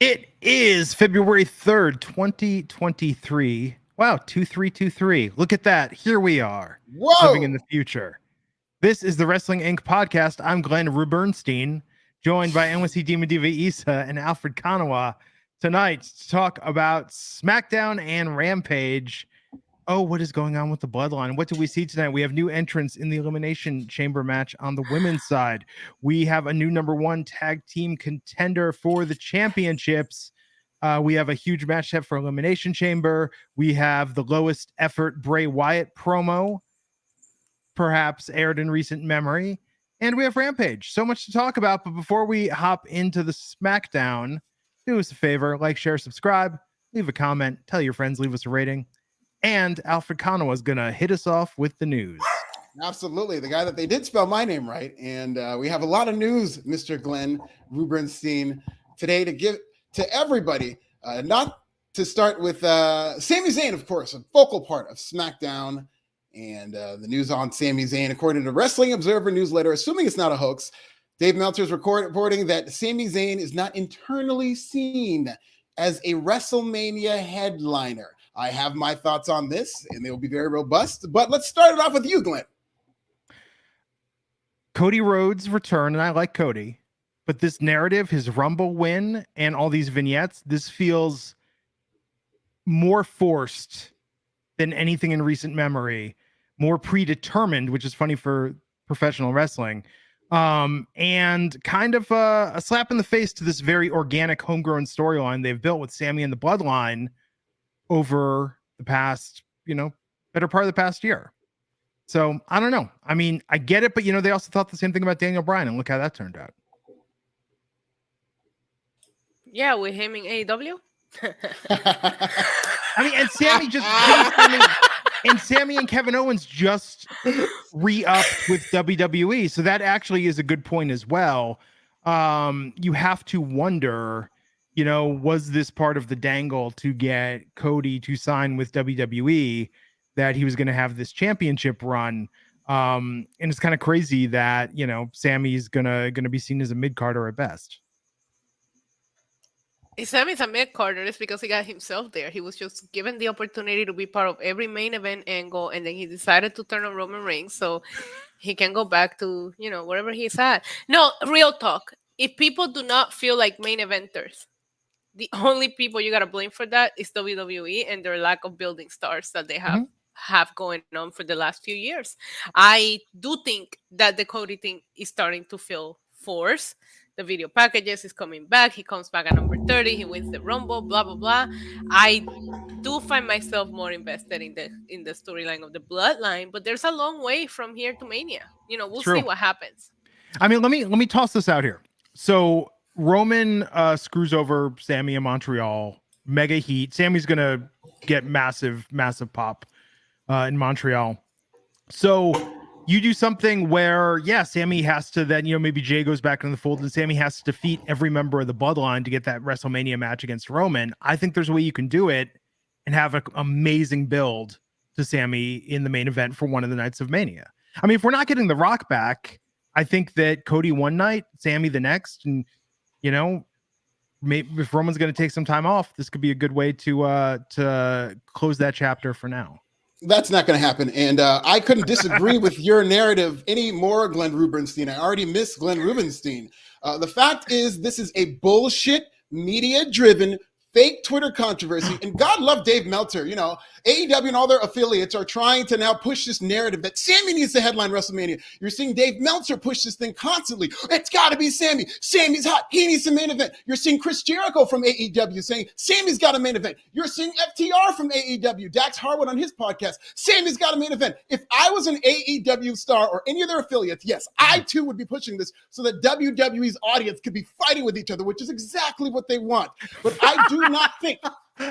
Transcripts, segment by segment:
It is February 3rd, 2023. Wow, 2323. Look at that. Here we are. Whoa! Living in the future. This is the Wrestling Inc. podcast. I'm Glenn Rubenstein, joined by NYC Demon Diva Issa and Alfred Konuwa tonight to talk about SmackDown and Rampage. Oh, what is going on with the Bloodline? What do we see tonight? We have new entrants in the Elimination Chamber match on the women's side. We have a new number one tag team contender for the championships. We have a huge match set for Elimination Chamber. We have the lowest effort Bray Wyatt promo, perhaps aired in recent memory. And we have Rampage. So much to talk about. But before we hop into the SmackDown, do us a favor, like, share, subscribe, leave a comment, tell your friends, leave us a rating. And Alfred Konuwa is going to hit us off with the news. Absolutely. The guy that they did spell my name right. And we have a lot of news, Mr. Glenn Rubenstein, today to give to everybody. Not to start with Sami Zayn, of course, a focal part of SmackDown. And the news on Sami Zayn, according to Wrestling Observer newsletter, assuming it's not a hoax, Dave Meltzer's reporting that Sami Zayn is not internally seen as a WrestleMania headliner. I have my thoughts on this, and they will be very robust. But let's start it off with you, Glenn. Cody Rhodes' return, and I like Cody, but this narrative, his Rumble win, and all these vignettes, this feels more forced than anything in recent memory, more predetermined, which is funny for professional wrestling, and kind of a slap in the face to this very organic, homegrown storyline they've built with Sami and the Bloodline over the past, better part of the past year. So I don't know. I mean, I get it, but they also thought the same thing about Daniel Bryan, and look how that turned out. Yeah, with him in AEW. I mean, and Sami and Kevin Owens just re-upped with WWE, so that actually is a good point as well. You have to wonder, was this part of the dangle to get Cody to sign with WWE, that he was going to have this championship run? And it's kind of crazy that, Sami's gonna be seen as a mid-carder at best. If Sami's a mid-carder, it's because he got himself there. He was just given the opportunity to be part of every main event angle, and then he decided to turn on Roman Reigns so he can go back to, wherever he's at. No, real talk. If people do not feel like main eventers, the only people you got to blame for that is WWE and their lack of building stars that they have going on for the last few years. I do think that the Cody thing is starting to feel forced. The video packages is coming back. He comes back at number 30. He wins the Rumble, blah, blah, blah. I do find myself more invested in the storyline of the Bloodline, but there's a long way from here to Mania. We'll see what happens. I mean, let me toss this out here. So Roman screws over Sami in Montreal, mega heat. Sami's gonna get massive pop in Montreal. So you do something where, Sami has to then, maybe Jay goes back in the fold and Sami has to defeat every member of the Bloodline to get that WrestleMania match against Roman. I think there's a way you can do it and have an amazing build to Sami in the main event for one of the nights of Mania. I mean, if we're not getting The Rock back, I think that Cody one night, Sami the next, and maybe if Roman's going to take some time off, this could be a good way to close that chapter for now. That's not going to happen. And I couldn't disagree with your narrative anymore, Glenn Rubenstein. I already miss Glenn Rubenstein. The fact is, this is a bullshit, media-driven, fake Twitter controversy. And God love Dave Meltzer. AEW and all their affiliates are trying to now push this narrative that Sami needs to headline WrestleMania. You're seeing Dave Meltzer push this thing constantly. It's got to be Sami. Sami's hot. He needs a main event. You're seeing Chris Jericho from AEW saying Sami's got a main event. You're seeing FTR from AEW, Dax Harwood on his podcast. Sami's got a main event. If I was an AEW star or any of their affiliates, yes, I too would be pushing this so that WWE's audience could be fighting with each other, which is exactly what they want. But I do not think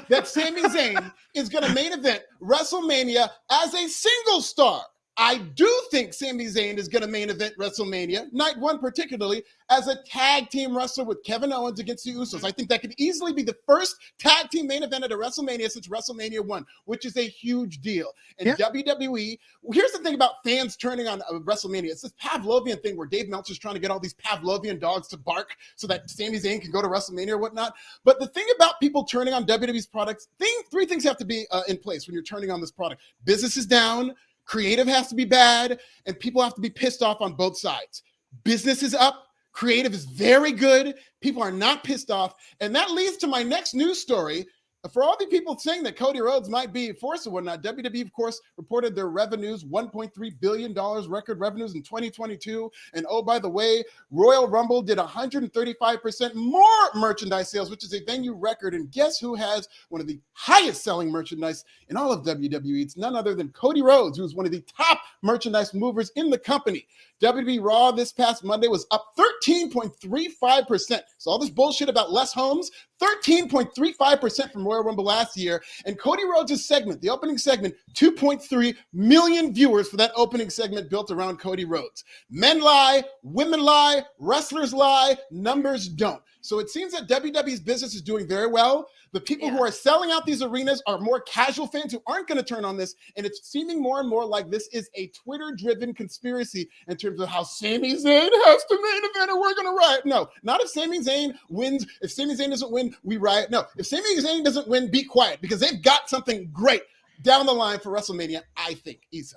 that Sami Zayn is going to main event WrestleMania as a single star. I do think Sami Zayn is going to main event WrestleMania, night one particularly, as a tag team wrestler with Kevin Owens against the Usos. I think that could easily be the first tag team main event at a WrestleMania since WrestleMania 1, which is a huge deal. And WWE, here's the thing about fans turning on WrestleMania. It's this Pavlovian thing where Dave Meltzer's trying to get all these Pavlovian dogs to bark so that Sami Zayn can go to WrestleMania or whatnot. But the thing about people turning on WWE's products, three things have to be in place when you're turning on this product. Business is down, creative has to be bad, and people have to be pissed off on both sides. Business is up, creative is very good, people are not pissed off, and that leads to my next news story. For all the people saying that Cody Rhodes might be a force or whatnot, WWE, of course, reported their revenues, $1.3 billion record revenues in 2022. And oh, by the way, Royal Rumble did 135% more merchandise sales, which is a venue record. And guess who has one of the highest selling merchandise in all of WWE? It's none other than Cody Rhodes, who's one of the top merchandise movers in the company. WWE RAW this past Monday was up 13.35%. So all this bullshit about less homes, 13.35% from Royal Rumble last year. And Cody Rhodes' segment, the opening segment, 2.3 million viewers for that opening segment built around Cody Rhodes. Men lie, women lie, wrestlers lie, numbers don't. So it seems that WWE's business is doing very well. The people who are selling out these arenas are more casual fans who aren't going to turn on this. And it's seeming more and more like this is a Twitter-driven conspiracy in terms of how Sami Zayn has to main event or we're going to riot. No, not if Sami Zayn wins. If Sami Zayn doesn't win, we riot. No, if Sami Zayn doesn't win, be quiet because they've got something great down the line for WrestleMania, I think. Isa.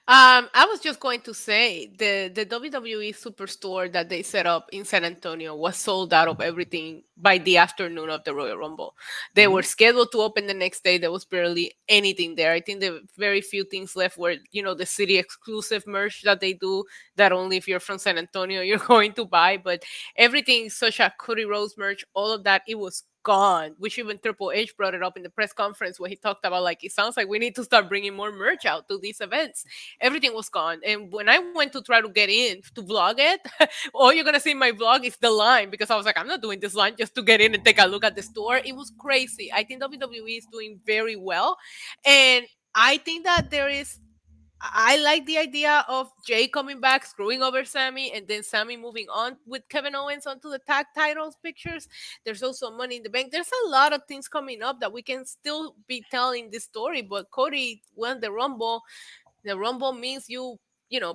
I was just going to say the WWE Superstore that they set up in San Antonio was sold out of everything by the afternoon of the Royal Rumble. They were scheduled to open the next day. There was barely anything there. I think the very few things left were, the city exclusive merch that they do that only if you're from San Antonio you're going to buy. But everything, such as Cody Rhodes merch, all of that, it was gone, which even Triple H brought it up in the press conference where he talked about, like, it sounds like we need to start bringing more merch out to these events. Everything was gone. And when I went to try to get in to vlog it, all you're going to see in my vlog is the line, because I was like, I'm not doing this line just to get in and take a look at the store. It was crazy. I think WWE is doing very well. And I think that I like the idea of Jay coming back, screwing over Sami, and then Sami moving on with Kevin Owens onto the tag titles pictures. There's also Money in the Bank. There's a lot of things coming up that we can still be telling this story. But Cody won the Rumble. The Rumble means you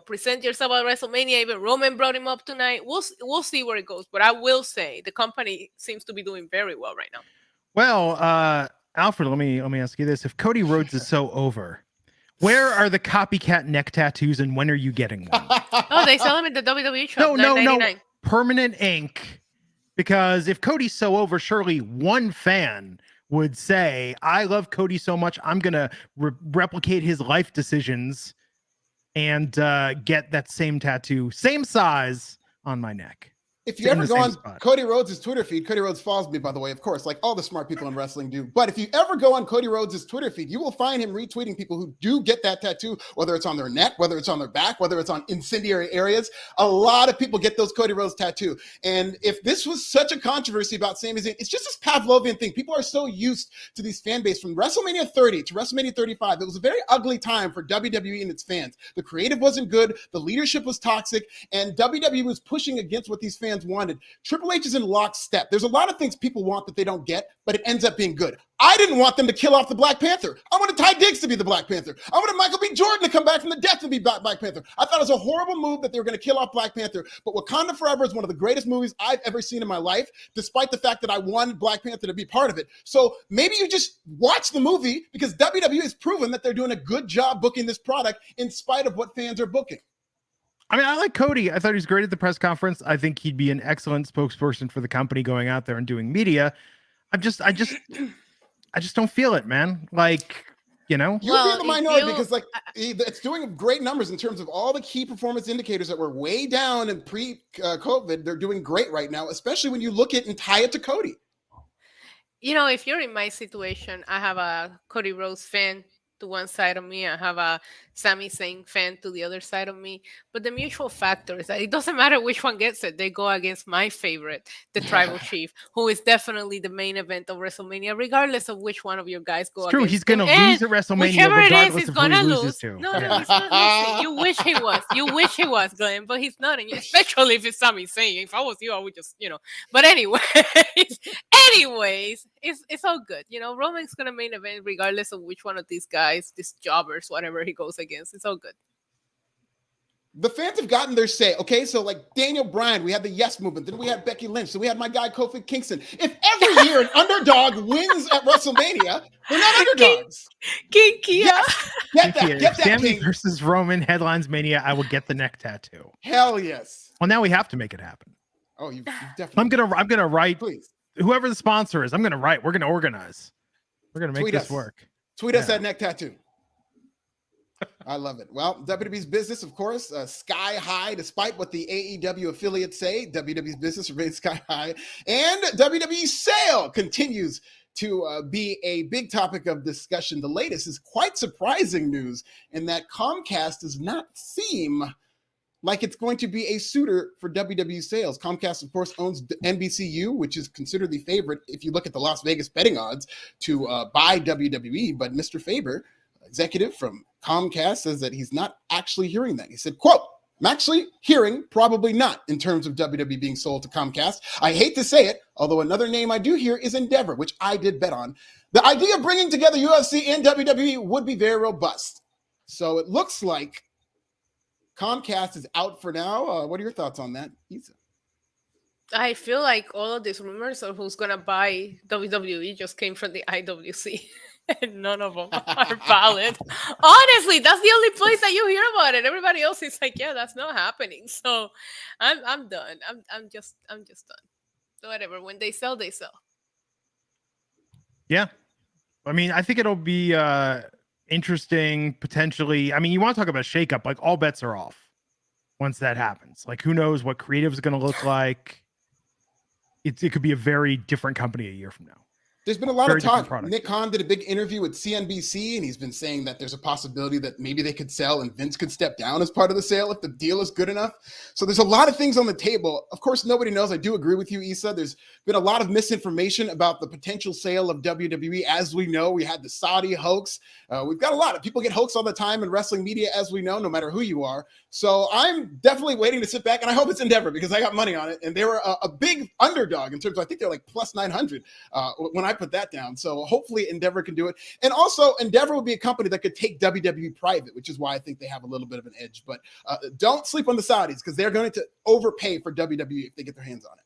present yourself at WrestleMania. Even Roman brought him up tonight. We'll see where it goes. But I will say the company seems to be doing very well right now. Well, Alfred, let me ask you this: if Cody Rhodes is so over, where are the copycat neck tattoos, and when are you getting one? Oh, they sell them in the WWE shop. No, permanent ink. Because if Cody's so over, surely one fan would say, "I love Cody so much, I'm gonna replicate his life decisions and get that same tattoo, same size, on my neck." If you ever go on Cody Rhodes' Twitter feed, Cody Rhodes follows me, by the way, of course, like all the smart people in wrestling do. But if you ever go on Cody Rhodes' Twitter feed, you will find him retweeting people who do get that tattoo, whether it's on their neck, whether it's on their back, whether it's on incendiary areas. A lot of people get those Cody Rhodes tattoo. And if this was such a controversy about Sami Zayn, it's just this Pavlovian thing. People are so used to these fan base from WrestleMania 30 to WrestleMania 35. It was a very ugly time for WWE and its fans. The creative wasn't good. The leadership was toxic. And WWE was pushing against what these fans wanted. Triple H is in lockstep. There's a lot of things people want that they don't get, but it ends up being good. I didn't want them to kill off the Black Panther. I wanted Ty Diggs to be the Black Panther. I wanted Michael B. Jordan to come back from the death to be Black Panther. I thought it was a horrible move that they were going to kill off Black Panther, but Wakanda Forever is one of the greatest movies I've ever seen in my life, despite the fact that I wanted Black Panther to be part of it. So maybe you just watch the movie, because WWE has proven that they're doing a good job booking this product in spite of what fans are booking. I mean, I like Cody. I thought he was great at the press conference. I think he'd be an excellent spokesperson for the company going out there and doing media. I just don't feel it, man. Like, You'd be in the minority because it's doing great numbers in terms of all the key performance indicators that were way down in pre-COVID. They're doing great right now, especially when you look at and tie it to Cody. If you're in my situation, I have a Cody Rhodes fan to one side of me. I have a Sami Zayn fan to the other side of me. But the mutual factor is that it doesn't matter which one gets it. They go against my favorite, the Tribal Chief, who is definitely the main event of WrestleMania, regardless of which one of your guys go It's true. against. He's going to him. lose at WrestleMania Whichever it is, regardless he's of who he gonna loses lose. to. No, Yeah. he's not losing. You wish he was. You wish he was, Glenn, but he's not. And especially if it's Sami Zayn. If I was you, I would just, But anyways, it's all good. Roman's gonna main event regardless of which one of these guys, these jobbers, whatever he goes against. It's all good. The fans have gotten their say. Okay, so like Daniel Bryan, we had the Yes Movement, then we had Becky Lynch, so we had my guy Kofi Kingston. If every year an underdog wins at WrestleMania, they're not underdogs. Kinky, yes. Get that Sami King. versus Roman headlines Mania. I will get the neck tattoo. Hell yes. Well, now we have to make it happen. Oh, you definitely. I'm gonna write. Please. Whoever the sponsor is, I'm gonna write. We're gonna organize. We're gonna make Tweet this us. work. Tweet us that neck tattoo. I love it. Well, WWE's business, of course, sky high, despite what the AEW affiliates say. WWE's business remains sky high. And WWE's sale continues to be a big topic of discussion. The latest is quite surprising news in that Comcast does not seem like it's going to be a suitor for WWE sales. Comcast, of course, owns NBCU, which is considered the favorite if you look at the Las Vegas betting odds to buy WWE. But Mr. Faber, executive from Comcast, says that he's not actually hearing that. He said, quote, "I'm actually hearing probably not in terms of WWE being sold to Comcast. I hate to say it, although another name I do hear is Endeavor, which I did bet on. The idea of bringing together UFC and WWE would be very robust." So it looks like Comcast is out for now. What are your thoughts on that, Isa? I feel like all of these rumors of who's gonna buy WWE just came from the IWC. And none of them are valid. Honestly, that's the only place that you hear about it. Everybody else is like, yeah, that's not happening. So I'm done. I'm just done. So whatever. When they sell, they sell. Yeah. I mean, I think it'll be interesting potentially. I mean, you want to talk about a shakeup, like all bets are off once that happens. Like, who knows what creative is going to look like? It could be a very different company a year from now. There's been a lot of talk. Nick Khan did a big interview with CNBC, and he's been saying that there's a possibility that maybe they could sell and Vince could step down as part of the sale if the deal is good enough. So there's a lot of things on the table. Of course, nobody knows. I do agree with you, Issa. There's been a lot of misinformation about the potential sale of WWE. As we know, we had the Saudi hoax. We've got a lot of people get hoaxed all the time in wrestling media, as we know, no matter who you are. So I'm definitely waiting to sit back, and I hope it's Endeavor because I got money on it. And they were a big underdog in terms of, I think they're like plus 900 when I put that down. So hopefully Endeavor can do it. And also Endeavor would be a company that could take WWE private, which is why I think they have a little bit of an edge. But don't sleep on the Saudis because they're going to overpay for WWE if they get their hands on it.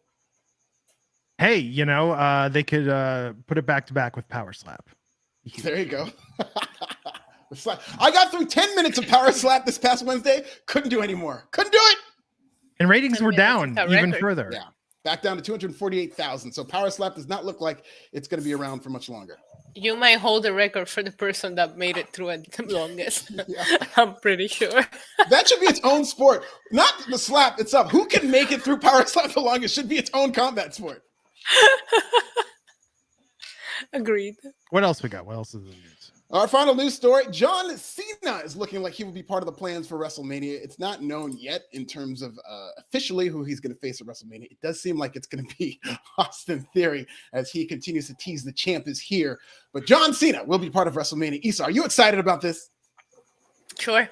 Hey, they could put it back to back with Power Slap. There you go. I got through 10 minutes of Power Slap this past Wednesday. Couldn't do any more. Couldn't do it. And ratings were down even further. Yeah. Back down to 248,000. So Power Slap does not look like it's going to be around for much longer. You might hold the record for the person that made it through it the longest. Yeah. I'm pretty sure. That should be its own sport. Not the slap itself. Who can make it through Power Slap the longest should be its own combat sport. Agreed. What else we got? What else is in the news? Our final news story, John Cena is looking like he will be part of the plans for WrestleMania. It's not known yet in terms of officially who he's going to face at WrestleMania. It does seem like it's going to be Austin Theory as he continues to tease the champ is here. But John Cena will be part of WrestleMania. Issa, are you excited about this? Sure.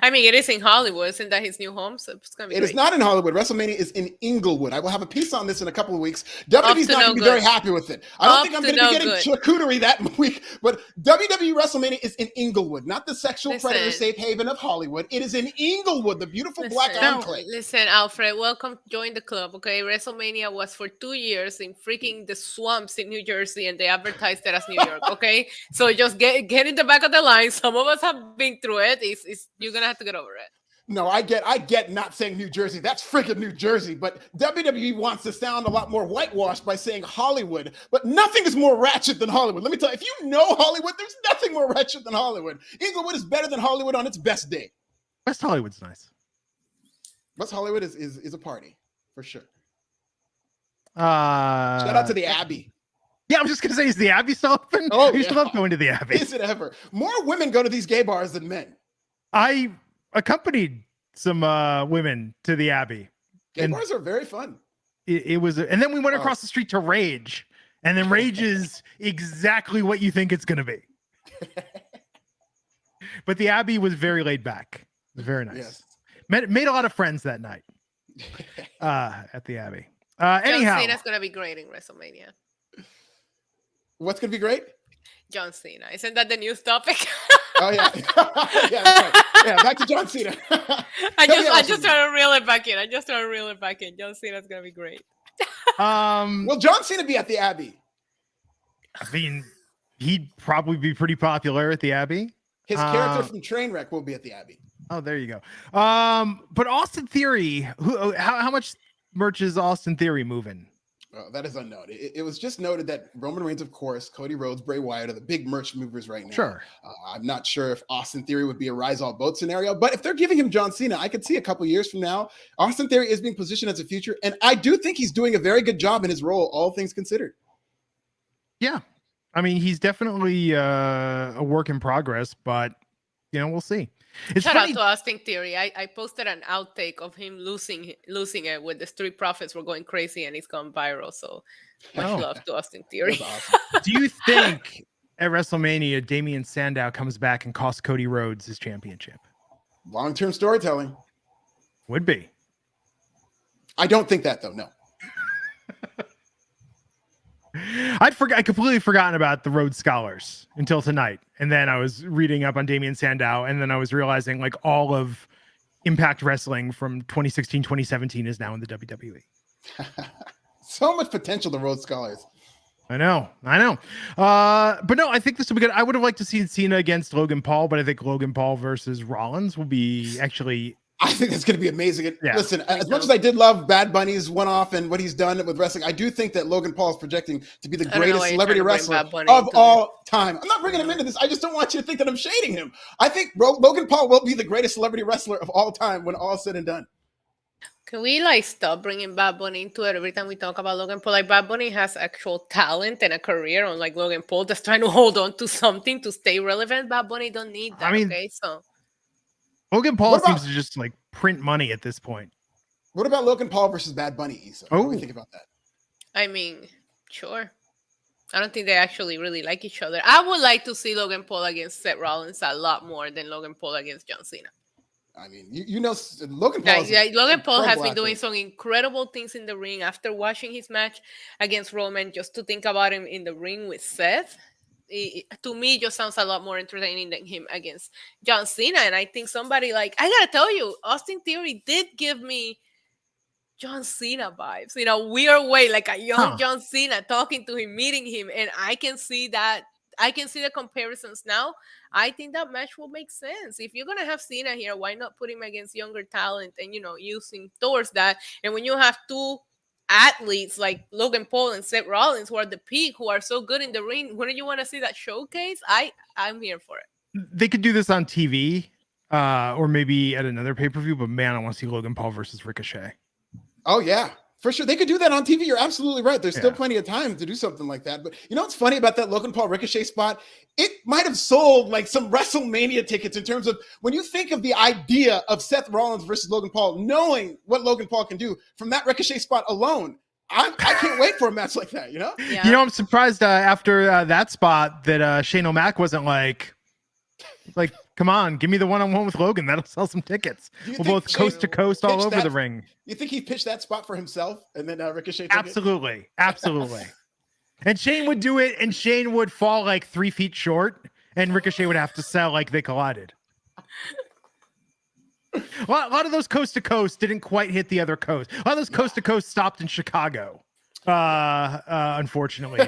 I mean, it is in Hollywood. Isn't that his new home? So it's gonna be It great. is not in Hollywood. WrestleMania is in Inglewood. I will have a piece on this in a couple of weeks. WWE's not going to be very happy with it. I don't think I'm going to be getting charcuterie that week. But WWE WrestleMania is in Inglewood, not the sexual predator safe haven of Hollywood. It is in Inglewood, the beautiful black enclave. Listen, Alfred, welcome. Join the club, okay? WrestleMania was for 2 years in freaking the swamps in New Jersey, and they advertised it as New York, okay? So just get in the back of the line. Some of us have been through it. You're going to have to get over it. No, I get not saying New Jersey. That's freaking New Jersey. But WWE wants to sound a lot more whitewashed by saying Hollywood. But nothing is more ratchet than Hollywood. Let me tell you, if you know Hollywood, there's nothing more ratchet than Hollywood. Inglewood is better than Hollywood on its best day. West Hollywood's nice. West Hollywood is a party, for sure. Shout out to the Abbey. Yeah, I was just gonna say, is the Abbey still open? Oh, I used to yeah. love going to the Abbey. Is it ever? More women go to these gay bars than men. I accompanied some women to the Abbey. Gay And bars are very fun. it was, and then we went across the street to Rage, and then Rage is exactly what you think it's gonna be. But the Abbey was very laid back. It was very nice. Yes. Made a lot of friends that night at the Abbey. John Anyhow, Cena's gonna be great in WrestleMania. What's going to be great? John Cena. Isn't that the news topic? Oh, yeah. Yeah, that's right. Yeah, back to John Cena. I awesome. just trying to reel it back in. John Cena's gonna be great. Will John Cena be at the Abbey? I mean, he'd probably be pretty popular at the Abbey. His character from Trainwreck will be at the Abbey. Oh, there you go. But Austin Theory, how much merch is Austin Theory moving? Oh, that is unknown. It was just noted that Roman Reigns, of course, Cody Rhodes, Bray Wyatt are the big merch movers right now. Sure. I'm not sure if Austin Theory would be a rise all boat scenario, but if they're giving him John Cena, I could see a couple years from now, Austin Theory is being positioned as a future, and I do think he's doing a very good job in his role, all things considered. Yeah. I mean, he's definitely a work in progress, but, we'll see. It's Shout funny. out to Austin Theory. I posted an outtake of him losing it with the Street Profits were going crazy and it's gone viral. So much love to Austin Theory. Awesome. Do you think at WrestleMania, Damian Sandow comes back and costs Cody Rhodes his championship? Long-term storytelling. Would be. I don't think that, though, no. I completely forgotten about the Rhodes Scholars until tonight. And then I was reading up on Damian Sandow, and then I was realizing like all of Impact Wrestling from 2016, 2017 is now in the WWE. So much potential, the Rhodes Scholars. I know. But no, I think this will be good. I would have liked to see Cena against Logan Paul, but I think Logan Paul versus Rollins will be actually... I think it's going to be amazing. Yeah. Listen, as much as I did love Bad Bunny's one-off and what he's done with wrestling, I do think that Logan Paul is projecting to be the greatest celebrity wrestler of all time. I'm not bringing him into this. I just don't want you to think that I'm shading him. I think Logan Paul will be the greatest celebrity wrestler of all time when all is said and done. Can we stop bringing Bad Bunny into it every time we talk about Logan Paul? Bad Bunny has actual talent and a career, unlike Logan Paul that's trying to hold on to something to stay relevant. Bad Bunny don't need that. So Logan Paul seems to just print money at this point. What about Logan Paul versus Bad Bunny, Issa? What do you think about that? I mean, sure. I don't think they actually really like each other. I would like to see Logan Paul against Seth Rollins a lot more than Logan Paul against John Cena. I mean, Logan Paul. Logan Paul has been doing some incredible things in the ring after watching his match against Roman. Just to think about him in the ring with Seth, to me, just sounds a lot more entertaining than him against John Cena. And I think somebody I gotta tell you, Austin Theory did give me John Cena vibes in a weird way, like a young John Cena, talking to him, meeting him, and I can see that. I can see the comparisons now. I think that match will make sense. If you're gonna have Cena here, why not put him against younger talent and using towards that? And when you have two athletes like Logan Paul and Seth Rollins who are the peak, who are so good in the ring, wouldn't you want to see that showcase? I'm here for it. They could do this on TV or maybe at another pay-per-view, but man, I want to see Logan Paul versus Ricochet. Oh yeah, for sure. They could do that on TV. You're absolutely right. There's still plenty of time to do something like that. But what's funny about that Logan Paul Ricochet spot? It might have sold some WrestleMania tickets in terms of when you think of the idea of Seth Rollins versus Logan Paul, knowing what Logan Paul can do from that Ricochet spot alone. I can't wait for a match like that, Yeah. I'm surprised after that spot that Shane O'Mac wasn't like, come on, give me the one-on-one with Logan. That'll sell some tickets. We're both coast to coast all over the ring. You think he pitched that spot for himself and then Ricochet took Absolutely. And Shane would do it, and Shane would fall 3 feet short, and Ricochet would have to sell like they collided. A lot of those coast to coast didn't quite hit the other coast. A lot of those coast to coast stopped in Chicago. Unfortunately,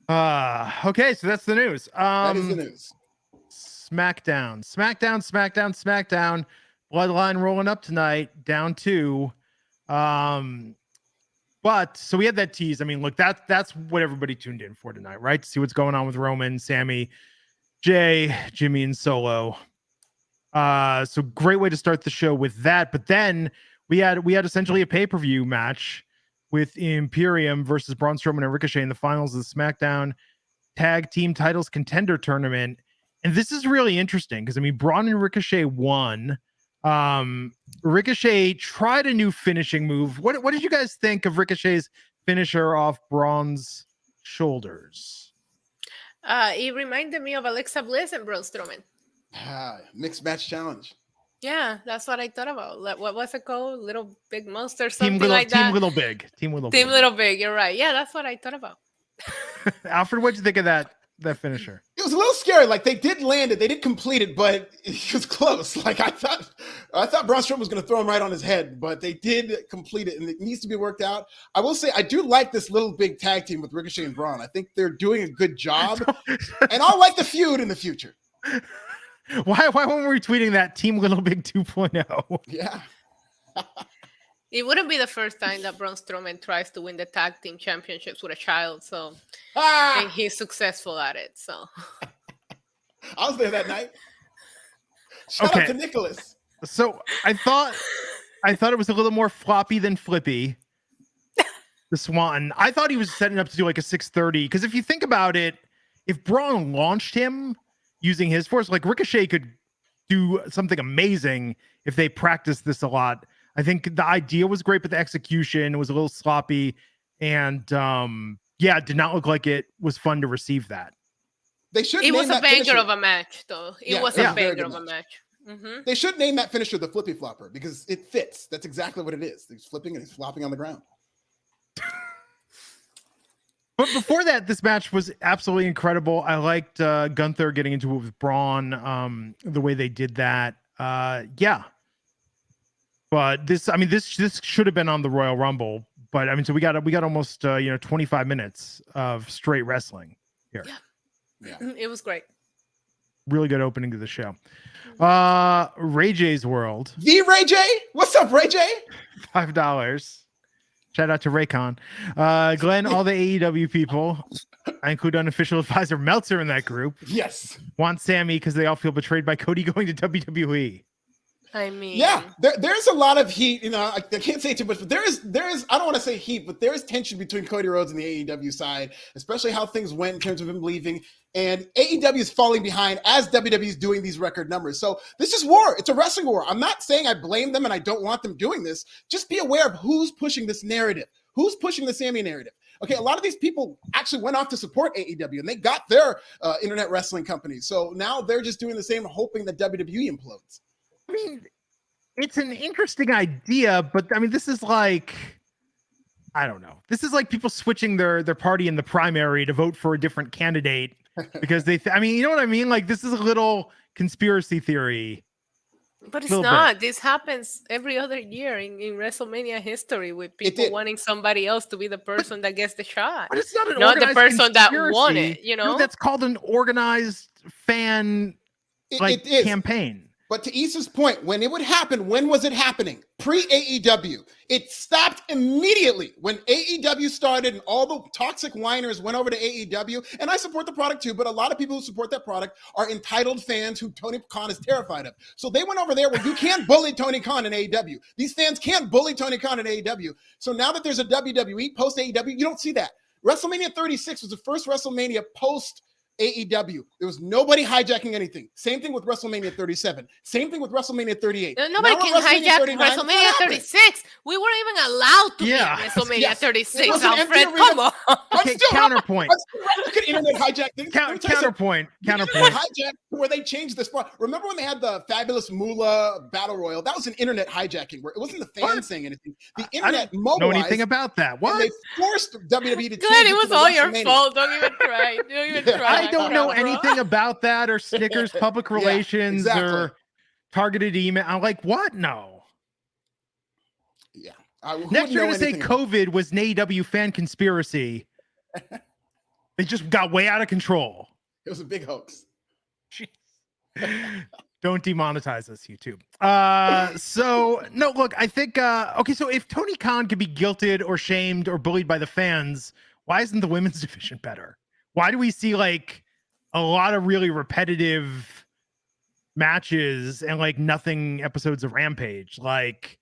Okay, so that's the news. That is the news. SmackDown. Bloodline rolling up tonight, down 2. But so we had that tease. I mean, look, that's what everybody tuned in for tonight, right? To see what's going on with Roman, Sami, Jay, Jimmy, and Solo. So great way to start the show with that. But then we had essentially a pay-per-view match with Imperium versus Braun Strowman and Ricochet in the finals of the SmackDown Tag Team Titles Contender Tournament. And this is really interesting because, I mean, Braun and Ricochet won. Ricochet tried a new finishing move. What did you guys think of Ricochet's finisher off Braun's shoulders? It reminded me of Alexa Bliss and Braun Strowman. Mixed match challenge. Yeah, that's what I thought about. Like, what was it called? Little Big Monster, Team something like that. Team Little Big. Team Little Team Big. Little Big. You're right. Yeah, that's what I thought about. Alfred, what'd you think of that finisher? It was a little scary. Like, they did land it, they did complete it, but it was close. Like, I thought Braun Strowman was going to throw him right on his head, but they did complete it, and it needs to be worked out. I will say I do like this Little Big tag team with Ricochet and Braun. I think they're doing a good job, and I'll like the feud in the future. Why weren't we tweeting that Team Little Big 2.0? Yeah. It wouldn't be the first time that Braun Strowman tries to win the tag team championships with a child, so and he's successful at it. So I was there that night. Shout out to Nicholas. So I thought it was a little more floppy than flippy. The Swan. I thought he was setting up to do like a 630. Because if you think about it, if Braun launched him using his force, like Ricochet could do something amazing if they practiced this a lot. I think the idea was great, but the execution was a little sloppy, and it did not look like it was fun to receive that. They should. It was a banger of a match, though. It was a banger of a match. Mm-hmm. They should name that finisher the Flippy Flopper because it fits. That's exactly what it is. He's flipping and he's flopping on the ground. But before that, this match was absolutely incredible. I liked Gunther getting into it with Braun, the way they did that. But this should have been on the Royal Rumble. But I mean, so we got almost 25 minutes of straight wrestling here. Yeah, it was great. Really good opening to the show. Ray J's World. The Ray J, what's up, Ray J? $5. Shout out to Raycon. Glenn, all the AEW people, I include unofficial advisor Meltzer in that group. Yes. Want Sami because they all feel betrayed by Cody going to WWE. I mean, yeah, there's a lot of heat. I can't say too much, but there is. I don't want to say heat, but there is tension between Cody Rhodes and the AEW side, especially how things went in terms of him leaving. And AEW is falling behind as WWE is doing these record numbers. So this is war. It's a wrestling war. I'm not saying I blame them and I don't want them doing this. Just be aware of who's pushing this narrative. Who's pushing the Sami narrative? Okay, a lot of these people actually went off to support AEW and they got their internet wrestling companies. So now they're just doing the same, hoping that WWE implodes. I mean, it's an interesting idea, but I mean, this is like, I don't know. This is like people switching their party in the primary to vote for a different candidate because you know what I mean? Like, this is a little conspiracy theory. But it's not. This happens every other year in WrestleMania history with people wanting somebody else to be the person that gets the shot. But it's not not the person that won it, No, that's called an organized fan campaign. But to Issa's point, when it would happen, when was it happening? Pre-AEW. It stopped immediately when AEW started and all the toxic whiners went over to AEW. And I support the product too, but a lot of people who support that product are entitled fans who Tony Khan is terrified of. So they went over there where you can't bully Tony Khan in AEW. These fans can't bully Tony Khan in AEW. So now that there's a WWE post-AEW, you don't see that. WrestleMania 36 was the first WrestleMania post AEW. There was nobody hijacking anything. Same thing with WrestleMania 37. Same thing with WrestleMania 38. Nobody can hijack WrestleMania 36. We weren't even allowed to be WrestleMania 36. Alfred, come on. Okay, counterpoint. You could internet hijack things. Counterpoint. Hijack where they changed the spot. Remember when they had the Fabulous Moolah Battle Royal? That was an internet hijacking where it wasn't the fans saying anything. The internet mobilized. Know anything about that? What? And they forced WWE to change Glenn, it was all your fault. Don't even try. I don't know anything about that or Snickers public relations or targeted email. I'm like, what? No. Yeah. Next, you're going to say COVID was an AEW fan conspiracy. They just got way out of control. It was a big hoax. Don't demonetize us, YouTube. So, no, look, I think, so if Tony Khan could be guilted or shamed or bullied by the fans, why isn't the women's division better? Why do we see like a lot of really repetitive matches and like nothing episodes of Rampage? Like,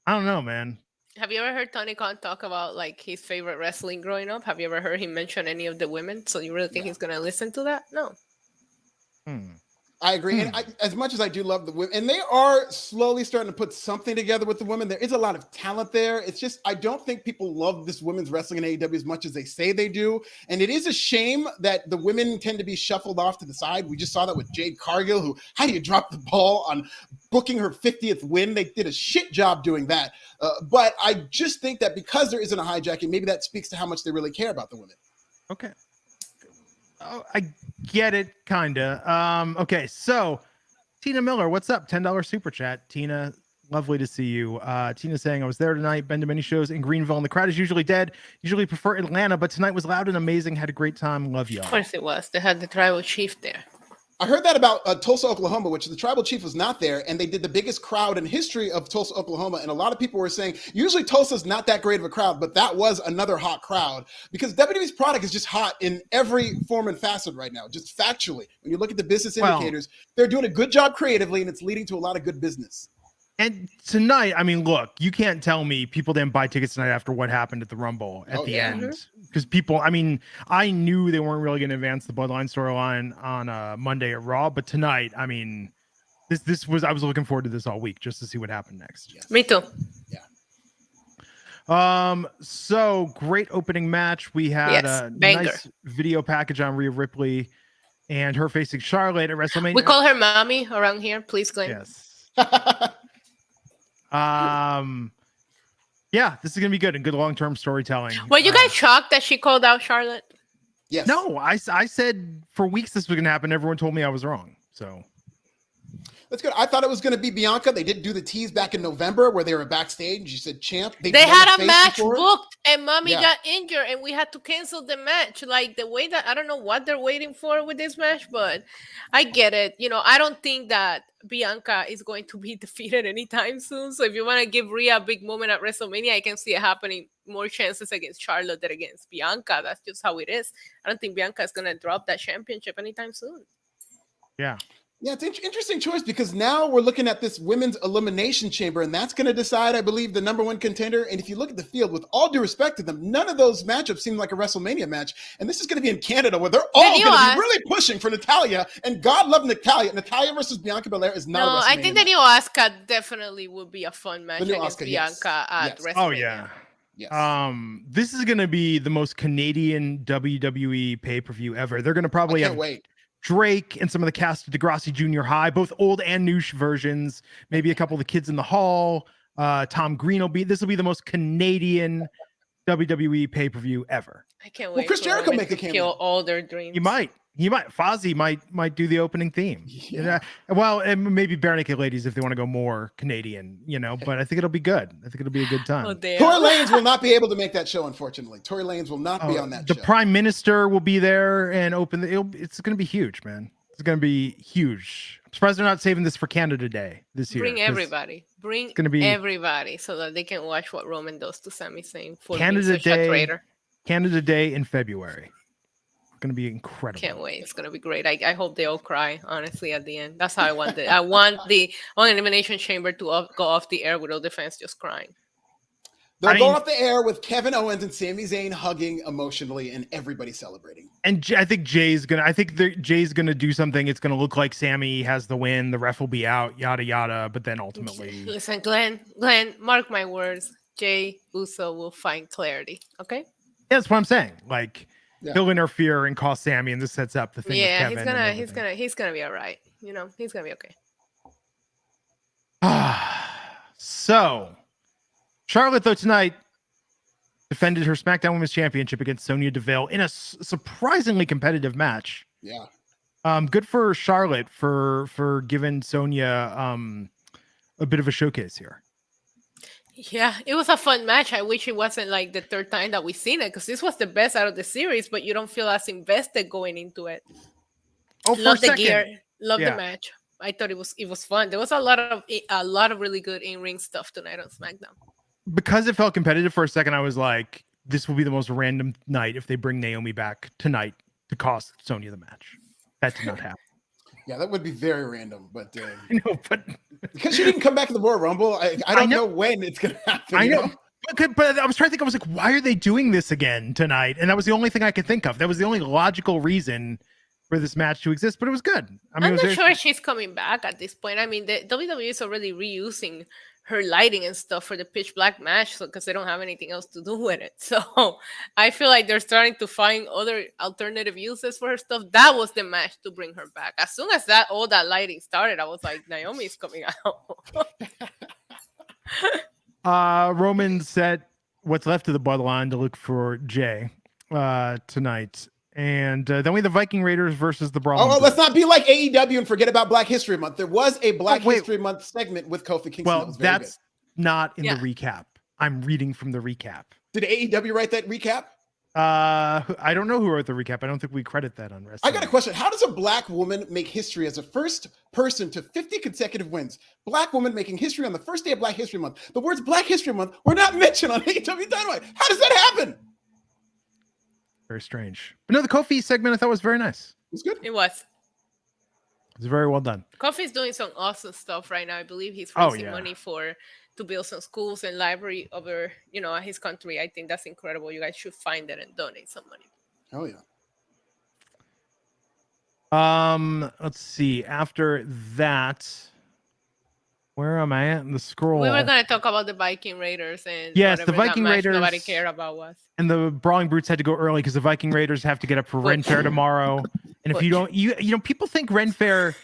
I don't know, man. Have you ever heard Tony Khan talk about like his favorite wrestling growing up? Have you ever heard him mention any of the women? So you really think he's gonna listen to that? No. Hmm. I agree. And as much as I do love the women, and they are slowly starting to put something together with the women, there is a lot of talent there. It's just, I don't think people love this women's wrestling in AEW as much as they say they do. And it is a shame that the women tend to be shuffled off to the side. We just saw that with Jade Cargill, who, how do you drop the ball on booking her 50th win? They did a shit job doing that. But I just think that because there isn't a hijacking, maybe that speaks to how much they really care about the women. Okay. Oh, I get it, kinda. Okay, so Tina Miller, what's up? $10 super chat. Tina, lovely to see you. Tina saying, I was there tonight, been to many shows in Greenville, and the crowd is usually dead. Usually prefer Atlanta, but tonight was loud and amazing. Had a great time. Love y'all. Of course it was. They had the tribal chief there. I heard that about Tulsa, Oklahoma, which the tribal chief was not there, and they did the biggest crowd in history of Tulsa, Oklahoma. And a lot of people were saying, usually Tulsa's not that great of a crowd, but that was another hot crowd because WWE's product is just hot in every form and facet right now, just factually. When you look at the business indicators, they're doing a good job creatively, and it's leading to a lot of good business. And tonight, I mean, look, you can't tell me people didn't buy tickets tonight after what happened at the Rumble at the end. Because people, I mean, I knew they weren't really going to advance the Bloodline storyline on Monday at Raw, but tonight, I mean, this was, I was looking forward to this all week just to see what happened next. Yes. Me too. Yeah. So great opening match. We had a nice video package on Rhea Ripley and her facing Charlotte at WrestleMania. We call her mommy around here, please, Glenn. Yes. Yeah, this is gonna be good and good long-term storytelling. Were you guys shocked that she called out Charlotte? Yes. No, I said for weeks this was gonna happen. Everyone told me I was wrong. So that's good. I thought it was going to be Bianca. They didn't do the tease back in November where they were backstage. You said champ. They had a match booked and mommy got injured and we had to cancel the match. Like the way that, I don't know what they're waiting for with this match, but I get it. You know, I don't think that Bianca is going to be defeated anytime soon. So if you want to give Rhea a big moment at WrestleMania, I can see it happening more chances against Charlotte than against Bianca. That's just how it is. I don't think Bianca is going to drop that championship anytime soon. Yeah. Yeah, it's an interesting choice because now we're looking at this women's elimination chamber, and that's going to decide, I believe, the number one contender. And if you look at the field, with all due respect to them, none of those matchups seem like a WrestleMania match. And this is going to be in Canada where they're all going to be really pushing for Natalya. And God love Natalya. Natalya versus Bianca Belair is not a WrestleMania I think the new Asuka definitely would be a fun match against Asuka, Bianca at WrestleMania. Oh, yeah. Yes. This is going to be the most Canadian WWE pay-per-view ever. They're going to probably have Drake and some of the cast of Degrassi Junior High, both old and new versions, maybe a couple of the kids in the hall. Tom Green will be, this will be the most Canadian WWE pay-per-view ever. I can't wait. Well, Chris Jericho make a cameo. Kill all their dreams. He might. Fozzy might do the opening theme. Yeah. Well, and maybe Bare Naked Ladies if they want to go more Canadian, you know. But I think it'll be good. I think it'll be a good time. Tory Lanez will not be able to make that show, unfortunately. Tory Lanez will not be on that show. The Prime Minister will be there and open. It's going to be huge, man. It's going to be huge. I'm surprised they're not saving this for Canada Day this year. Bring everybody. Bring everybody so that they can watch what Roman does to Sami Zayn for Canada Day. A traitor. Canada Day in February. Going to be incredible. Can't wait. It's going to be great. I hope they all cry, honestly, at the end. That's how I want it. I want the Elimination Chamber to go off the air with all the fans just crying. They'll go off the air with Kevin Owens and Sami Zayn hugging emotionally and everybody celebrating. And I think Jay's going to do something. It's going to look like Sami has the win. The ref will be out, yada, yada. But then ultimately. Listen, Glenn, mark my words. Jay Uso will find clarity. Okay? Yeah, that's what I'm saying. Like, he'll interfere and call Sami, and this sets up the thing. Yeah, with Kevin he's gonna be all right. You know, he's gonna be okay. So, Charlotte though tonight defended her SmackDown Women's Championship against Sonya Deville in a surprisingly competitive match. Yeah. Good for Charlotte for giving Sonya a bit of a showcase here. Yeah, it was a fun match. I wish it wasn't like the third time that we've seen it because this was the best out of the series, but you don't feel as invested going into it. Oh, love the gear, love the match. I thought it was fun. There was a lot of really good in-ring stuff tonight on SmackDown. Because it felt competitive for a second, I was like, this will be the most random night if they bring Naomi back tonight to cost Sonya the match. That did not happen. Yeah, that would be very random, but I know, but because she didn't come back in the Royal Rumble, I don't know when it's gonna happen. I know. but I was trying to think. I was like, why are they doing this again tonight? And that was the only thing I could think of. That was the only logical reason for this match to exist. But it was good. I mean, I'm not sure she's coming back at this point. I mean, the WWE is already reusing her lighting and stuff for the pitch black match because they don't have anything else to do with it. So I feel like they're starting to find other alternative uses for her stuff. That was the match to bring her back. As soon as all that lighting started, I was like, Naomi's coming out. Roman set what's left of the bloodline to look for Jay tonight. And then we have the Viking Raiders versus the Brawling. Oh, let's not be like AEW and forget about Black History Month. There was a Black History Month segment with Kofi Kingston. Well, that's not in the recap. I'm reading from the recap. Did AEW write that recap? I don't know who wrote the recap. I don't think we credit that on wrestling. I got a question. How does a black woman make history as the first person to 50 consecutive wins? Black woman making history on the first day of Black History Month. The words Black History Month were not mentioned on AEW Dynamite. How does that happen? Very strange. But no, the Kofi segment I thought was very nice. It was good. It was. It's very well done. Kofi's doing some awesome stuff right now. I believe he's raising money to build some schools and library over, his country. I think that's incredible. You guys should find it and donate some money. Oh yeah. Let's see. After that, where am I at in the scroll? We were going to talk about the Viking Raiders and the Viking Raiders. Nobody cared about us. And the Brawling Brutes had to go early because the Viking Raiders have to get up for Ren Fair tomorrow. And if you don't, people think Ren Fair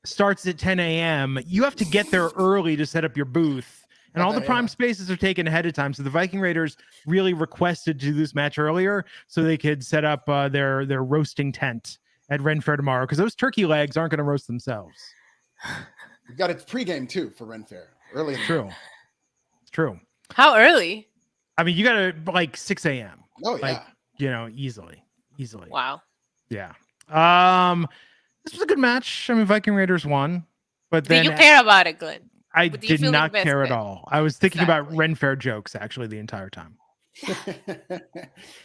starts at 10 a.m. You have to get there early to set up your booth. And all the prime spaces are taken ahead of time. So the Viking Raiders really requested to do this match earlier so they could set up their roasting tent at Ren Fair tomorrow because those turkey legs aren't going to roast themselves. We've got a pregame too for Ren Fair. Early. True. It's true. How early? I mean, you got to like 6 a.m. Oh, yeah. Easily. Wow. Yeah. This was a good match. I mean, Viking Raiders won. But then did you care about it, Glenn? I did not care at all. I was thinking about Ren Fair jokes actually the entire time.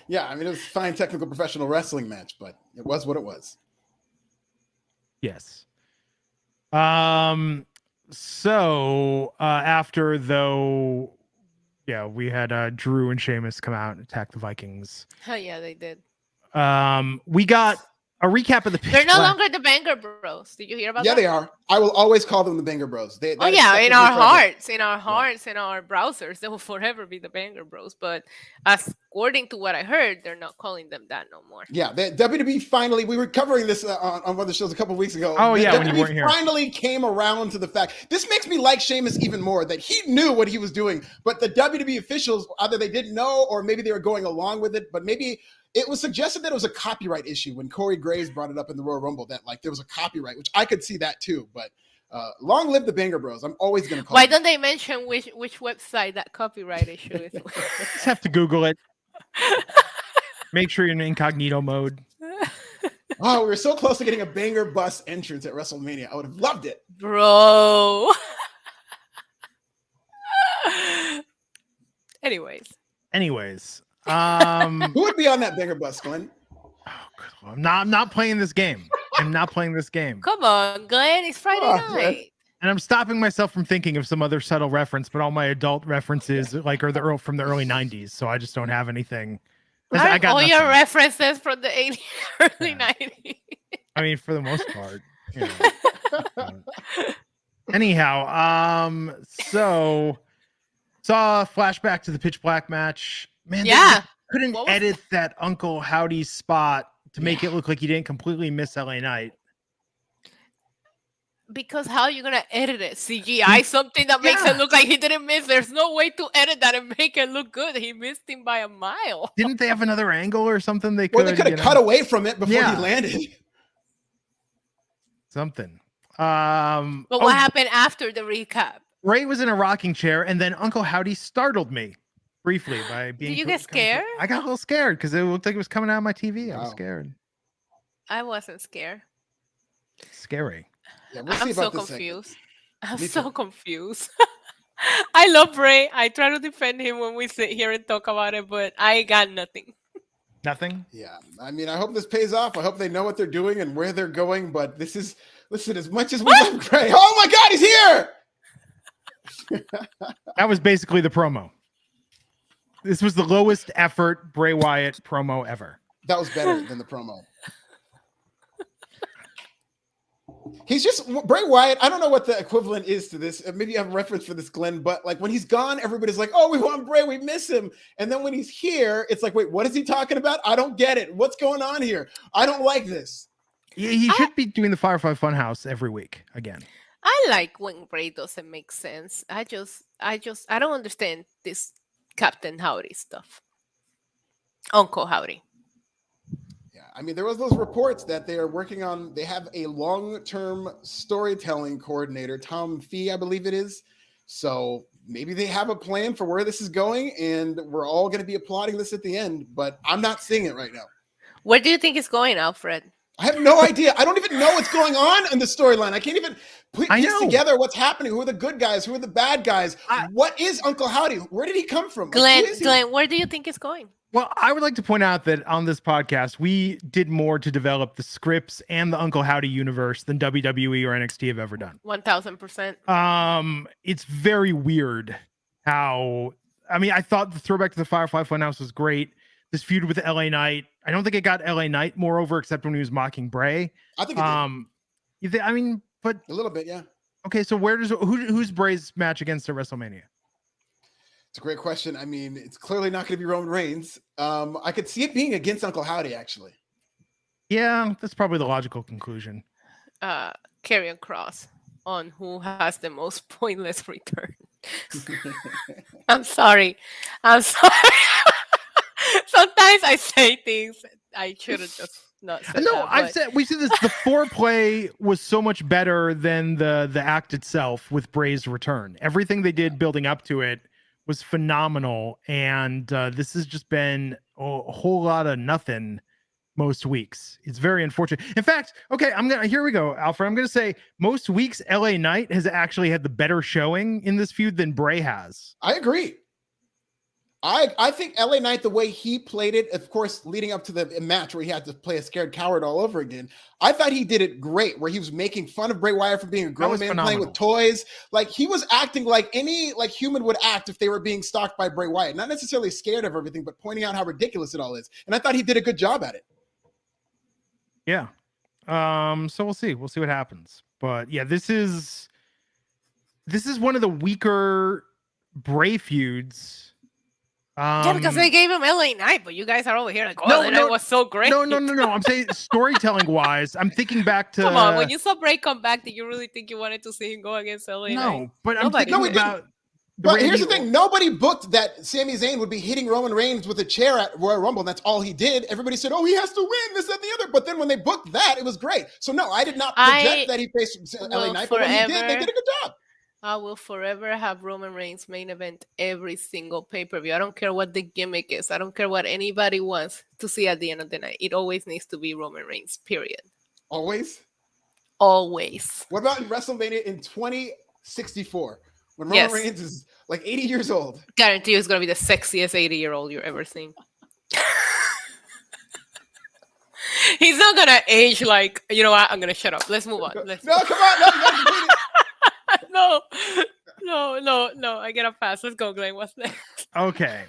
Yeah, I mean, it was a fine technical professional wrestling match, but it was what it was. Yes. So after we had Drew and Sheamus come out and attack the Vikings. Oh yeah, they did. We got a recap of the They're no longer the Banger Bros. Did you hear about that? Yeah, they are. I will always call them the Banger Bros. In our hearts, in our browsers, they will forever be the Banger Bros. But according to what I heard, they're not calling them that no more. Yeah, the WWE finally, we were covering this on one of the shows a couple weeks ago. Oh, yeah, WWE when you weren't here. Finally came around to the fact. This makes me like Sheamus even more, that he knew what he was doing, but the WWE officials, either they didn't know or maybe they were going along with it, but maybe it was suggested that it was a copyright issue when Corey Graves brought it up in the Royal Rumble, that like there was a copyright, which I could see that too, but long live the Banger Bros. I'm always going to call Why don't they mention which website that copyright issue is? Just have to Google it. Make sure you're in incognito mode. Oh, we were so close to getting a Banger Bus entrance at WrestleMania. I would have loved it. Bro. Anyways. Who would be on that Banger Bus, Glenn? Oh, I'm not playing this game. I'm not playing this game. Come on, Glenn. It's Friday night. And I'm stopping myself from thinking of some other subtle reference, but all my adult references are from the early 90s, so I just don't have anything. I got all your references from the early 90s. I mean, for the most part. Anyhow, so saw a flashback to the Pitch Black match. Man, they couldn't edit that Uncle Howdy spot to make it look like he didn't completely miss LA Knight. Because how are you going to edit it? CGI something that makes it look like he didn't miss. There's no way to edit that and make it look good. He missed him by a mile. Didn't they have another angle or something they could? Or they could have cut away from it before he landed. Something. But what happened after the recap? Ray was in a rocking chair, and then Uncle Howdy startled me briefly by being. Did you get scared? I got a little scared because it looked like it was coming out of my TV. I was scared. I wasn't scared. Scary. Yeah, I'm so confused. I'm so confused. I love Ray. I try to defend him when we sit here and talk about it, but I got nothing. Nothing? Yeah. I mean, I hope this pays off. I hope they know what they're doing and where they're going, but this is, listen, as much as we love Ray. Oh my God, he's here! That was basically the promo. This was the lowest effort Bray Wyatt promo ever. That was better than the promo. He's just Bray Wyatt. I don't know what the equivalent is to this. Maybe you have a reference for this, Glenn, but like when he's gone, everybody's like, oh, we want Bray, we miss him. And then when he's here, it's like, wait, what is he talking about? I don't get it. What's going on here? I don't like this. He should be doing the Firefly Funhouse every week again. I like when Bray doesn't make sense. I don't understand this Captain Howdy stuff. Uncle Howdy. Yeah, I mean, there was those reports that they are working on. They have a long-term storytelling coordinator, Tom Fee, I believe it is. So maybe they have a plan for where this is going, and we're all going to be applauding this at the end. But I'm not seeing it right now. Where do you think it's going, Alfred? I have no idea. I don't even know what's going on in the storyline. I can't even piece together what's happening. Who are the good guys? Who are the bad guys? What is Uncle Howdy? Where did he come from? Glenn, where do you think it's going? Well, I would like to point out that on this podcast, we did more to develop the scripts and the Uncle Howdy universe than WWE or NXT have ever done. 1000%. It's very weird how, I mean, I thought the throwback to the Firefly Funhouse was great. This feud with LA Knight, I don't think it got LA Knight more over except when he was mocking Bray. I think it did. I mean, but a little bit, yeah. Okay, so who's Bray's match against at WrestleMania? It's a great question. I mean, it's clearly not going to be Roman Reigns. I could see it being against Uncle Howdy, actually. Yeah, that's probably the logical conclusion. Karrion Kross on who has the most pointless return. I'm sorry. Sometimes I say things I should have just not said. No, we've said this. The foreplay was so much better than the act itself with Bray's return. Everything they did building up to it was phenomenal, and this has just been a whole lot of nothing most weeks. It's very unfortunate. In fact, okay, here we go, Alfred. I'm gonna say most weeks LA Knight has actually had the better showing in this feud than Bray has. I agree. I think LA Knight, the way he played it, of course, leading up to the match where he had to play a scared coward all over again, I thought he did it great, where he was making fun of Bray Wyatt for being a grown man playing with toys. Like, he was acting like any human would act if they were being stalked by Bray Wyatt. Not necessarily scared of everything, but pointing out how ridiculous it all is. And I thought he did a good job at it. Yeah. So we'll see. We'll see what happens. But yeah, this is one of the weaker Bray feuds. Yeah, because they gave him LA Knight, but you guys are over here like, oh, that was so great. No. I'm saying storytelling wise, I'm thinking back to. Come on, when you saw Bray come back, did you really think you wanted to see him go against LA Knight? No, but I'm thinking about. But here's the thing: nobody booked that Sami Zayn would be hitting Roman Reigns with a chair at Royal Rumble. And that's all he did. Everybody said, "Oh, he has to win this and the other." But then when they booked that, it was great. So no, I did not project that he faced LA Knight, but when he did, they did a good job. I will forever have Roman Reigns main event every single pay-per-view. I don't care what the gimmick is. I don't care what anybody wants to see at the end of the night. It always needs to be Roman Reigns, period. Always? Always. What about in WrestleMania in 2064? When Roman Reigns is like 80 years old. Guarantee you it's going to be the sexiest 80-year-old you've ever seen. He's not going to age like, you know what? I'm going to shut up. Let's move on. No, come on. No, you gotta complete it. No. I get a pass. Let's go, Glenn. What's next? Okay.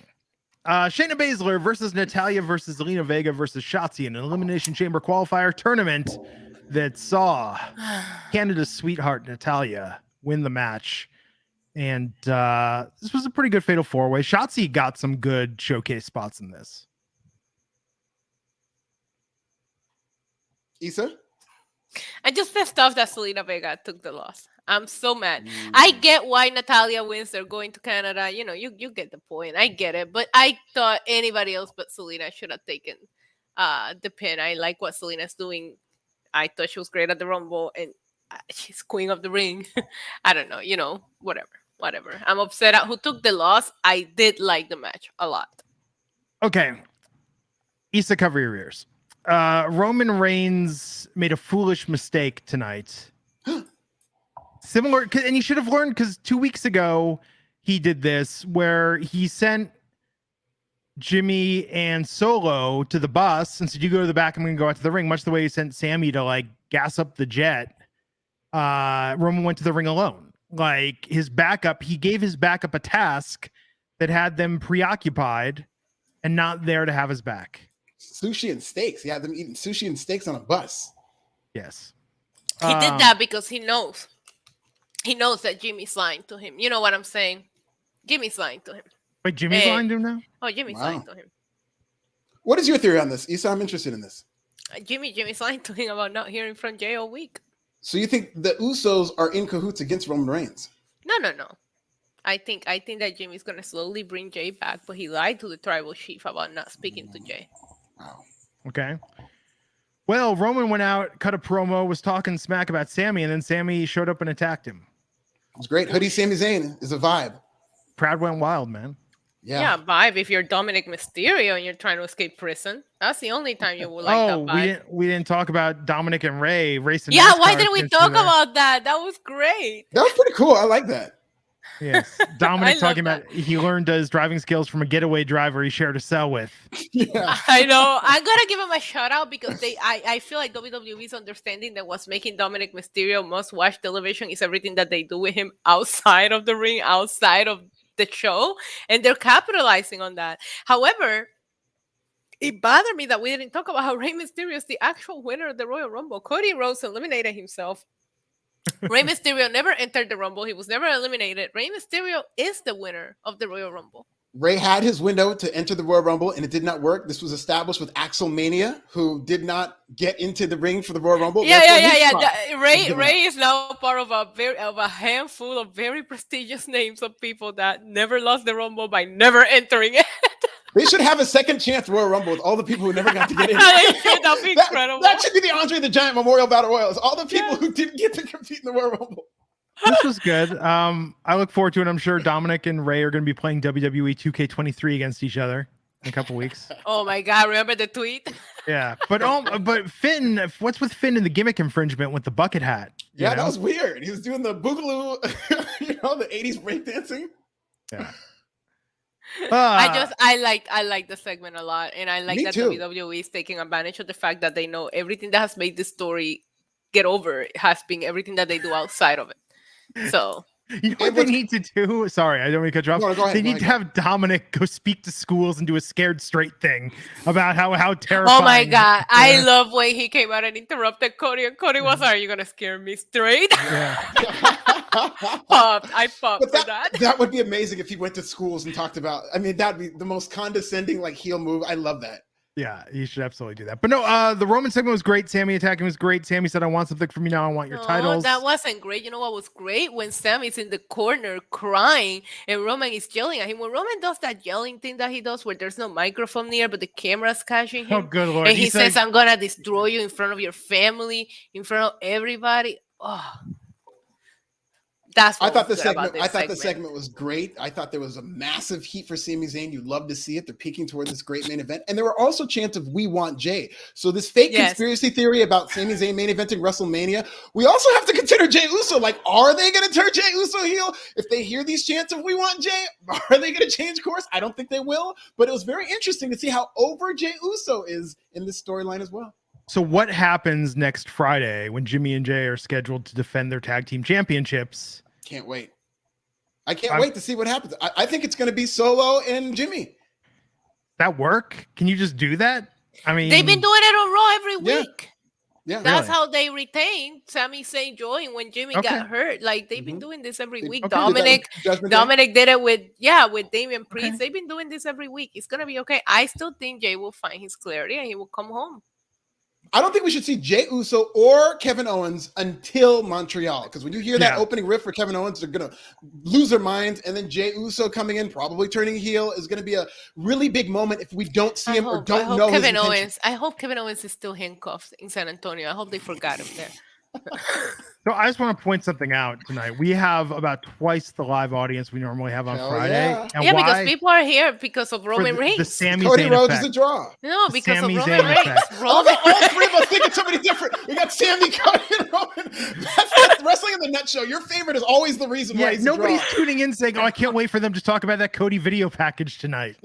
Shayna Baszler versus Natalya versus Zelina Vega versus Shotzi in an Elimination Chamber qualifier tournament that saw Canada's sweetheart Natalya win the match. And this was a pretty good fatal four-way. Shotzi got some good showcase spots in this. Issa? I'm just pissed off that Zelina Vega took the loss. I'm so mad. I get why Natalya wins. They're going to Canada. You know, you get the point. I get it. But I thought anybody else but Zelina should have taken the pin. I like what Selena's doing. I thought she was great at the Rumble, and she's queen of the ring. I don't know. You know, whatever. I'm upset at who took the loss. I did like the match a lot. Okay. Issa, cover your ears. Roman Reigns made a foolish mistake tonight. Similar, and he should have learned, because 2 weeks ago he did this where he sent Jimmy and Solo to the bus and said, "You go to the back, I'm going to go out to the ring," much the way he sent Sammy to like gas up the jet. Roman went to the ring alone. Like his backup, he gave his backup a task that had them preoccupied and not there to have us back. Sushi and steaks. He had them eating sushi and steaks on a bus. Yes. He did that because he knows. He knows that Jimmy's lying to him. You know what I'm saying? Jimmy's lying to him. Wait, Jimmy's lying to him now? Oh, Jimmy's lying to him. What is your theory on this, Issa? I'm interested in this. Jimmy's lying to him about not hearing from Jay all week. So you think the Usos are in cahoots against Roman Reigns? No. I think that Jimmy's gonna slowly bring Jay back, but he lied to the tribal chief about not speaking to Jay. Wow. Okay. Well, Roman went out, cut a promo, was talking smack about Sami, and then Sami showed up and attacked him. It was great. Hoodie Sami Zayn is a vibe. Crowd went wild, man. Yeah, vibe. If you're Dominic Mysterio and you're trying to escape prison, that's the only time you will like that vibe. we didn't talk about Dominic and Ray racing. Yeah, NASCAR why didn't we talk about that? That was great. That was pretty cool. I like that. Yes, Dominic talking about he learned his driving skills from a getaway driver he shared a cell with. Yeah, I know. I'm gonna give him a shout out because I feel like WWE's understanding that what's making Dominic Mysterio must-watch television is everything that they do with him outside of the ring, outside of the show, and they're capitalizing on that. However, it bothered me that we didn't talk about how Rey Mysterio is the actual winner of the Royal Rumble. Cody Rhodes eliminated himself. Rey Mysterio never entered the Rumble. He was never eliminated. Rey Mysterio is the winner of the Royal Rumble. Ray had his window to enter the Royal Rumble, and it did not work. This was established with Axelmania, who did not get into the ring for the Royal Rumble. Yeah. Ray is now part of a handful of very prestigious names of people that never lost the Rumble by never entering it. They should have a second chance Royal Rumble with all the people who never got to get in. That'd be incredible. That should be the Andre the Giant Memorial Battle Royal. It's all the people who didn't get to compete in the Royal Rumble. This was good. I look forward to it. I'm sure Dominic and Ray are going to be playing WWE 2K23 against each other in a couple weeks. Oh my God! Remember the tweet? Yeah, but Finn, what's with Finn and the gimmick infringement with the bucket hat? Yeah, that was weird. He was doing the boogaloo, the 80s breakdancing. Yeah. I like the segment a lot, and I like that too. WWE is taking advantage of the fact that they know everything that has made this story get over has been everything that they do outside of it. So you know what they need to do? Sorry, I don't want to cut you off. No, go ahead, they need to have Dominic go speak to schools and do a scared straight thing about how terrifying. Oh my God. I love when he came out and interrupted Cody, and Cody was, "Are you gonna scare me straight?" Yeah. I popped for that. That would be amazing if he went to schools and talked about, that'd be the most condescending heel move. I love that. Yeah, you should absolutely do that. But no, the Roman segment was great. Sami attacking was great. Sami said, "I want something from you now. I want your titles." That wasn't great. You know what was great? When Sami's in the corner crying and Roman is yelling at him. When Roman does that yelling thing that he does where there's no microphone near, but the camera's catching him. Oh, good Lord. And he says, "I'm going to destroy you in front of your family, in front of everybody." Oh. That's what I thought the segment was great. I thought there was a massive heat for Sami Zayn. You love to see it. They're peaking toward this great main event. And there were also chants of "We want Jay." So this fake conspiracy theory about Sami Zayn main eventing WrestleMania, we also have to consider Jey Uso. Like, are they going to turn Jey Uso heel? If they hear these chants of "We want Jay," are they going to change course? I don't think they will. But it was very interesting to see how over Jey Uso is in this storyline as well. So what happens next Friday when Jimmy and Jay are scheduled to defend their tag team championships? Can't wait. I can't wait to see what happens. I think it's going to be Solo and Jimmy. That work? Can you just do that? I mean, they've been doing it on Raw every week. Yeah, that's how they retained Sami Zayn join when Jimmy got hurt. Like they've been doing this every week. Dominic did it with Damian Priest. They've been doing this every week. It's gonna be okay. I still think Jay will find his clarity and he will come home. I don't think we should see Jey Uso or Kevin Owens until Montreal, because when you hear that opening riff for Kevin Owens, they're going to lose their minds. And then Jey Uso coming in, probably turning heel, is going to be a really big moment if we don't see him or don't know his intentions. I hope Kevin Owens is still handcuffed in San Antonio. I hope they forgot him there. So I just want to point something out tonight. We have about twice the live audience we normally have on Friday. Yeah, and because people are here because of Roman Reigns. The Sami Cody Zayn Rhodes effect. is a draw. No, because Sami of Zayn Roman Reigns. All three of us thinking somebody different. We got Sami, Cody, and Roman. That's Wrestling in the Nutshell. Your favorite is always the reason why he's nobody's a draw. tuning in saying, "Oh, I can't wait for them to talk about that Cody video package tonight."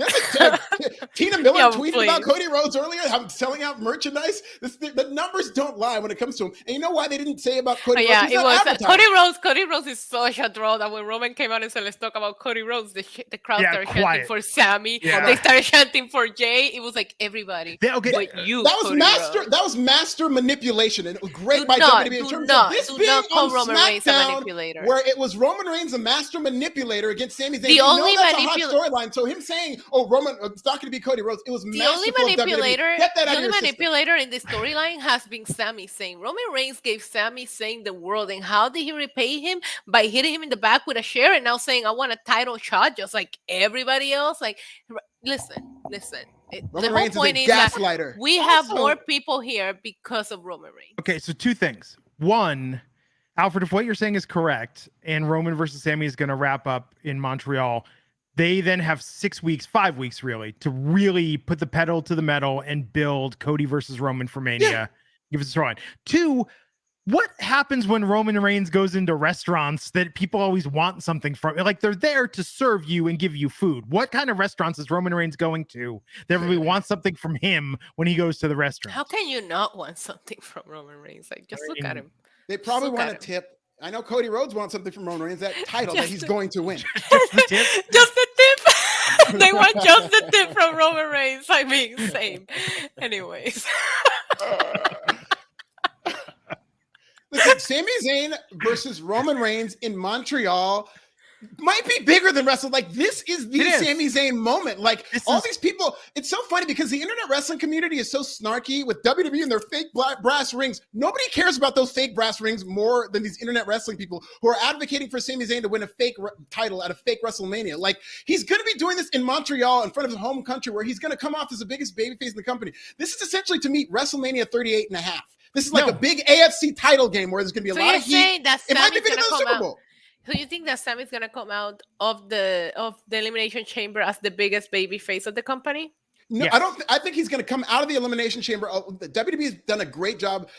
Tina Miller tweeted about Cody Rhodes earlier. I'm selling out merchandise. The numbers don't lie when it comes to him. And you know why they they didn't say about Cody Rhodes? Yeah, He's it not was advertised. Cody Rhodes is such a draw that when Roman came out and said, "Let's talk about Cody Rhodes," the crowd Yeah, started quiet. chanting for Sami. Yeah. They started chanting for Jay. It was like everybody. Okay. But you, That was Cody master. Rhodes. That was master manipulation, and it was great Do by not, WWE in do terms not, of this do being not call on Roman Reigns a SmackDown, manipulator. where it was Roman Reigns a master manipulator against Sami Zayn. The We only know that's a hot storyline. So him saying, "Oh, Roman, it's not going to be Cody Rhodes," it was The only masterful of WWE. manipulator, Get that the out of only your system. manipulator in the storyline has been Sami Zayn. Roman Reigns gave Sami Zayn the world, and how did he repay him? By hitting him in the back with a chair, and now saying, "I want a title shot," just like everybody else. Like, listen. The Roman whole Reigns point is is a that gaslighter. we have Also- more people here because of Roman Reigns. Okay, so two things. One, Alfred, if what you're saying is correct, and Roman versus Sami is going to wrap up in Montreal, they then have 6 weeks, 5 weeks really, to really put the pedal to the metal and build Cody versus Roman for Mania. Yeah. Give us a storyline. Two, what happens when Roman Reigns goes into restaurants that people always want something from? Like, they're there to serve you and give you food. What kind of restaurants is Roman Reigns going to that everybody wants something from him when he goes to the restaurant? How can you not want something from Roman Reigns? Like, just look at him. They probably Look want at a him. tip. I know Cody Rhodes wants something from Roman Reigns, that title that he's going to win. Just the tip? Just the tip. They want just the tip from Roman Reigns. I mean, same. Anyways. Listen, Sami Zayn versus Roman Reigns in Montreal might be bigger than wrestling. Like, this is the Sami Zayn moment. Like, these people, it's so funny because the internet wrestling community is so snarky with WWE and their fake brass rings. Nobody cares about those fake brass rings more than these internet wrestling people who are advocating for Sami Zayn to win a fake title at a fake WrestleMania. Like, he's going to be doing this in Montreal in front of his home country where he's going to come off as the biggest babyface in the company. This is essentially to meet WrestleMania 38 and a half. This is like a big AFC title game where there's going to be a lot of heat. It might be bigger than the Super Bowl. So you think that Sami's gonna come out of the Elimination Chamber as the biggest baby face of the company? No, Yes. I don't. I think he's going to come out of the Elimination Chamber. The WWE has done a great job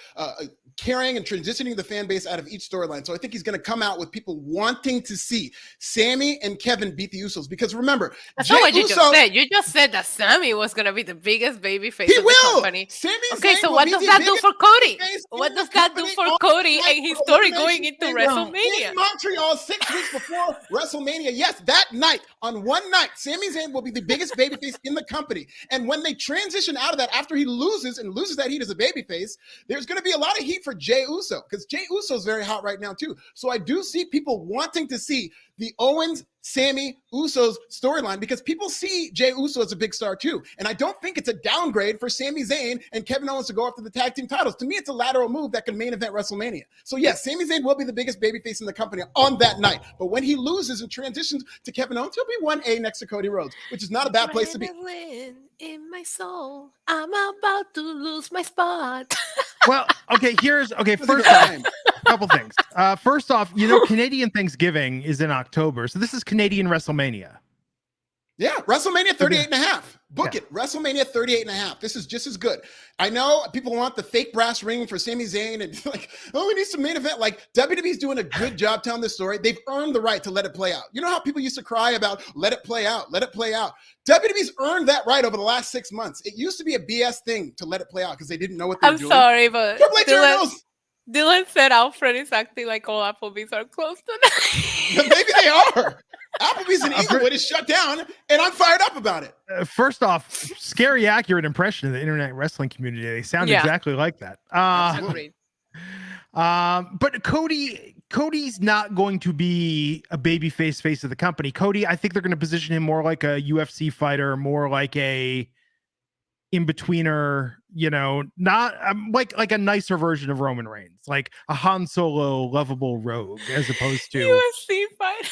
carrying and transitioning the fan base out of each storyline. So I think he's going to come out with people wanting to see Sami and Kevin beat the Usos. Because remember, that's not what you just said. You just said that Sami was going to be the biggest baby face of the company. Okay, so what does that do for Cody? What does that do for Cody and his story going into WrestleMania? In Montreal, 6 weeks before WrestleMania. Yes, that night, on one night, Sami Zayn will be the biggest babyface in the company. And when they transition out of that, after he loses that heat as a babyface, there's going to be a lot of heat for Jey Uso, because Jey Uso is very hot right now too. So I do see people wanting to see the Owens, Sami, Usos storyline, because people see Jey Uso as a big star too. And I don't think it's a downgrade for Sami Zayn and Kevin Owens to go after the tag team titles. To me, it's a lateral move that can main event WrestleMania. So yes, Sami Zayn will be the biggest babyface in the company on that night. But when he loses and transitions to Kevin Owens, he'll be 1A next to Cody Rhodes, which is not a bad place to be. In my soul, I'm about to lose my spot. Well, okay, first off, a couple things. First off, Canadian Thanksgiving is in October, so this is Canadian WrestleMania. Yeah, WrestleMania 38 and a half. Book it. WrestleMania 38 and a half. This is just as good. I know people want the fake brass ring for Sami Zayn and like, oh, we need some main event. Like, WWE's doing a good job telling this story. They've earned the right to let it play out. You know how people used to cry about let it play out, let it play out. WWE's earned that right over the last 6 months. It used to be a BS thing to let it play out because they didn't know what they were doing. I'm sorry, but Dylan said Alfred is acting like all Applebee's are closed tonight. Maybe they are. Applebee's in Inglewood is shut down, and I'm fired up about it. First off, scary accurate impression of the internet wrestling community. They sound exactly like that. But Cody's not going to be a baby face of the company. Cody, I think they're going to position him more like a UFC fighter, more like a in-betweener, not like a nicer version of Roman Reigns, like a Han Solo lovable rogue, as opposed to UFC fighter.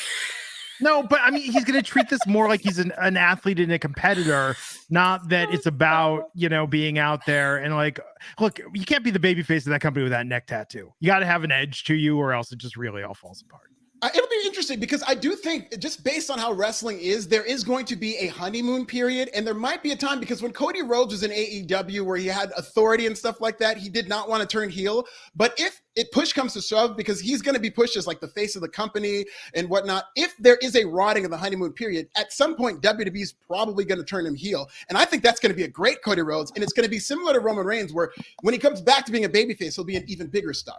No, but I mean, he's going to treat this more like he's an athlete and a competitor, not that it's about, being out there and like, look, you can't be the babyface of that company with that neck tattoo. You got to have an edge to you or else it just really all falls apart. It'll be interesting because I do think, just based on how wrestling is, there is going to be a honeymoon period, and there might be a time, because when Cody Rhodes was in AEW where he had authority and stuff like that, he did not want to turn heel. But if push comes to shove, because he's going to be pushed as like the face of the company and whatnot, if there is a rotting of the honeymoon period, at some point WWE is probably going to turn him heel. And I think that's going to be a great Cody Rhodes, and it's going to be similar to Roman Reigns, where when he comes back to being a babyface, he'll be an even bigger star.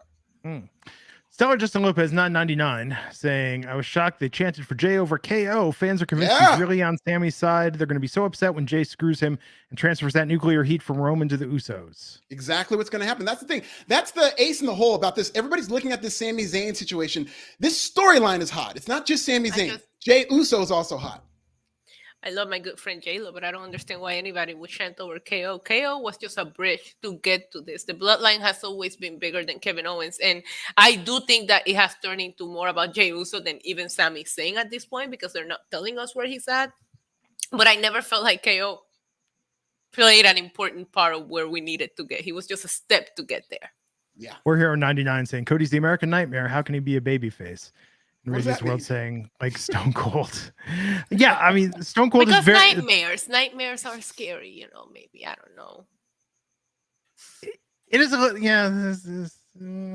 Stellar Justin Lopez 999 saying, I was shocked they chanted for Jay over KO. Fans are convinced he's really on Sami's side. They're going to be so upset when Jay screws him and transfers that nuclear heat from Roman to the Usos. Exactly what's going to happen. That's the thing. That's the ace in the hole about this. Everybody's looking at this Sami Zayn situation. This storyline is hot. It's not just Sami Zayn. Jay Uso is also hot. I love my good friend J-Lo, but I don't understand why anybody would chant over KO. KO was just a bridge to get to this. The bloodline has always been bigger than Kevin Owens. And I do think that it has turned into more about Jey Uso than even Sami Zayn at this point because they're not telling us where he's at. But I never felt like KO played an important part of where we needed to get. He was just a step to get there. Yeah. We're here on 99 saying, Cody's the American Nightmare. How can he be a babyface? Radius World mean? Saying like Stone Cold. Yeah, I mean Stone Cold because is very nightmares are scary, you know, maybe. I don't know. It is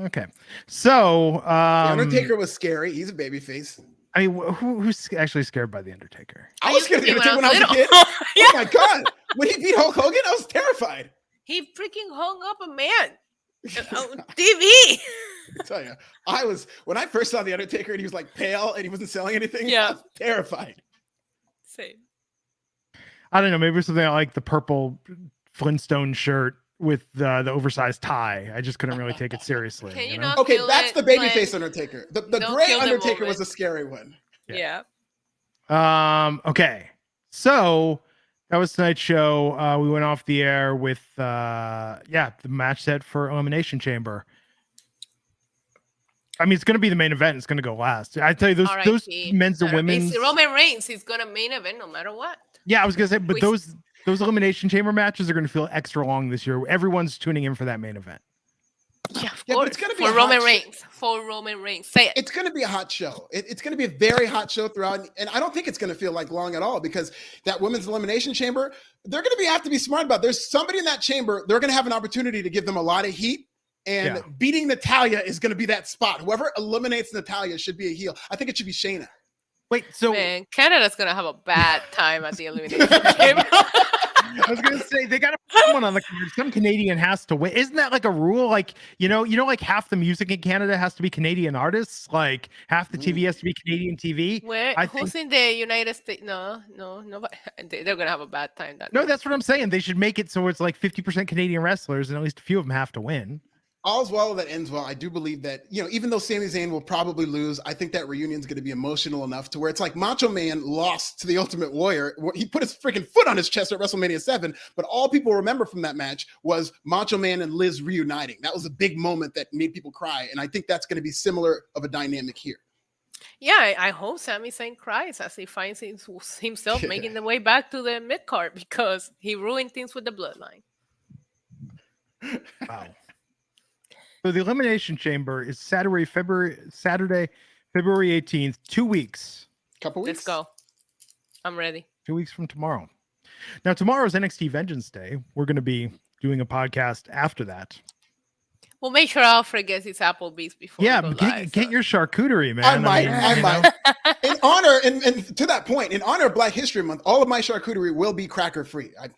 okay. So the Undertaker was scary. He's a babyface. I mean, who's actually scared by the Undertaker? I was scared of the Undertaker when I was a kid. Yeah. Oh my god. When he beat Hulk Hogan, I was terrified. He freaking hung up a man on TV. I tell you, when I first saw the Undertaker and he was like pale and he wasn't selling anything. Yeah, I was terrified. Same. I don't know. Maybe something like the purple Flintstone shirt with the oversized tie. I just couldn't really take it seriously. Can you know? not Okay, feel that's it, the babyface Undertaker. The gray Undertaker was a scary one. Yeah. Okay. So that was tonight's show. We went off the air with the match set for Elimination Chamber. I mean, it's going to be the main event. It's going to go last. I tell you, those men's and women's. Roman Reigns, he's going to main event no matter what. Yeah, I was going to say, but those Elimination Chamber matches are going to feel extra long this year. Everyone's tuning in for that main event. Yeah, of course. It's gonna be for Roman Reigns. For Roman Reigns. Say it. It's going to be a hot show. It's going to be a very hot show throughout. And I don't think it's going to feel like long at all because that women's elimination chamber, they're going to have to be smart about it. There's somebody in that chamber. They're going to have an opportunity to give them a lot of heat. And beating Natalya is going to be that spot. Whoever eliminates Natalya should be a heel. I think it should be Shayna. Wait, so man, Canada's going to have a bad time at the elimination chamber. I was gonna say they gotta put someone on the card. Some Canadian has to win. Isn't that like a rule? Like, like half the music in Canada has to be Canadian artists, like half the TV has to be Canadian TV. Who's in the United States? No, they're gonna have a bad time. That's what I'm saying. They should make it so it's like 50% Canadian wrestlers and at least a few of them have to win. All's well that ends well. I do believe that, even though Sami Zayn will probably lose, I think that reunion is going to be emotional enough to where it's like Macho Man lost to the Ultimate Warrior. He put his freaking foot on his chest at WrestleMania 7, but all people remember from that match was Macho Man and Liz reuniting. That was a big moment that made people cry, and I think that's going to be similar of a dynamic here. Yeah, I hope Sami Zayn cries as he finds himself making the way back to the mid-card because he ruined things with the bloodline. Wow. So the Elimination Chamber is Saturday, February 18th, 2 weeks. Couple weeks. Let's go. I'm ready. 2 weeks from tomorrow. Now, tomorrow's NXT Vengeance Day. We're going to be doing a podcast after that. We'll make sure Alfred gets his Applebee's before. Yeah, get your charcuterie, man. I might. In honor, and to that point, in honor of Black History Month, all of my charcuterie will be cracker free. I've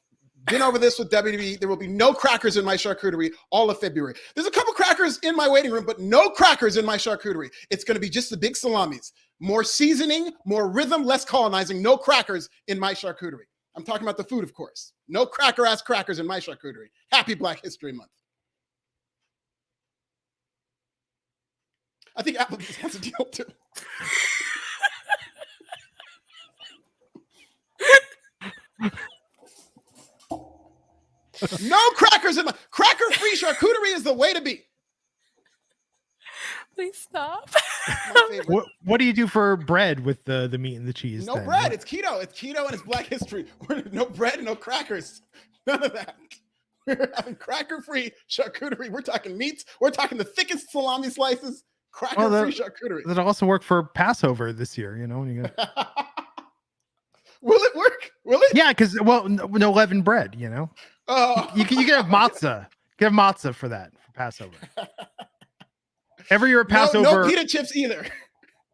been over this with WWE. There will be no crackers in my charcuterie all of February. There's a couple crackers in my waiting room, but no crackers in my charcuterie. It's going to be just the big salamis. More seasoning, more rhythm, less colonizing. No crackers in my charcuterie. I'm talking about the food, of course. No cracker-ass crackers in my charcuterie. Happy Black History Month. I think Applebee's has a deal, too. No crackers in my cracker-free charcuterie is the way to be. Please stop. What do you do for bread with the meat and the cheese? No bread. It's keto. It's keto and it's Black History. No bread, no crackers. None of that. We're having cracker-free charcuterie. We're talking meats. We're talking the thickest salami slices. Cracker-free charcuterie. That'll also work for Passover this year. When you Will it work? Will it? Yeah, because no leavened bread. Oh. You can have matzah. You can have matzah for Passover. Every year at Passover, no pita chips either.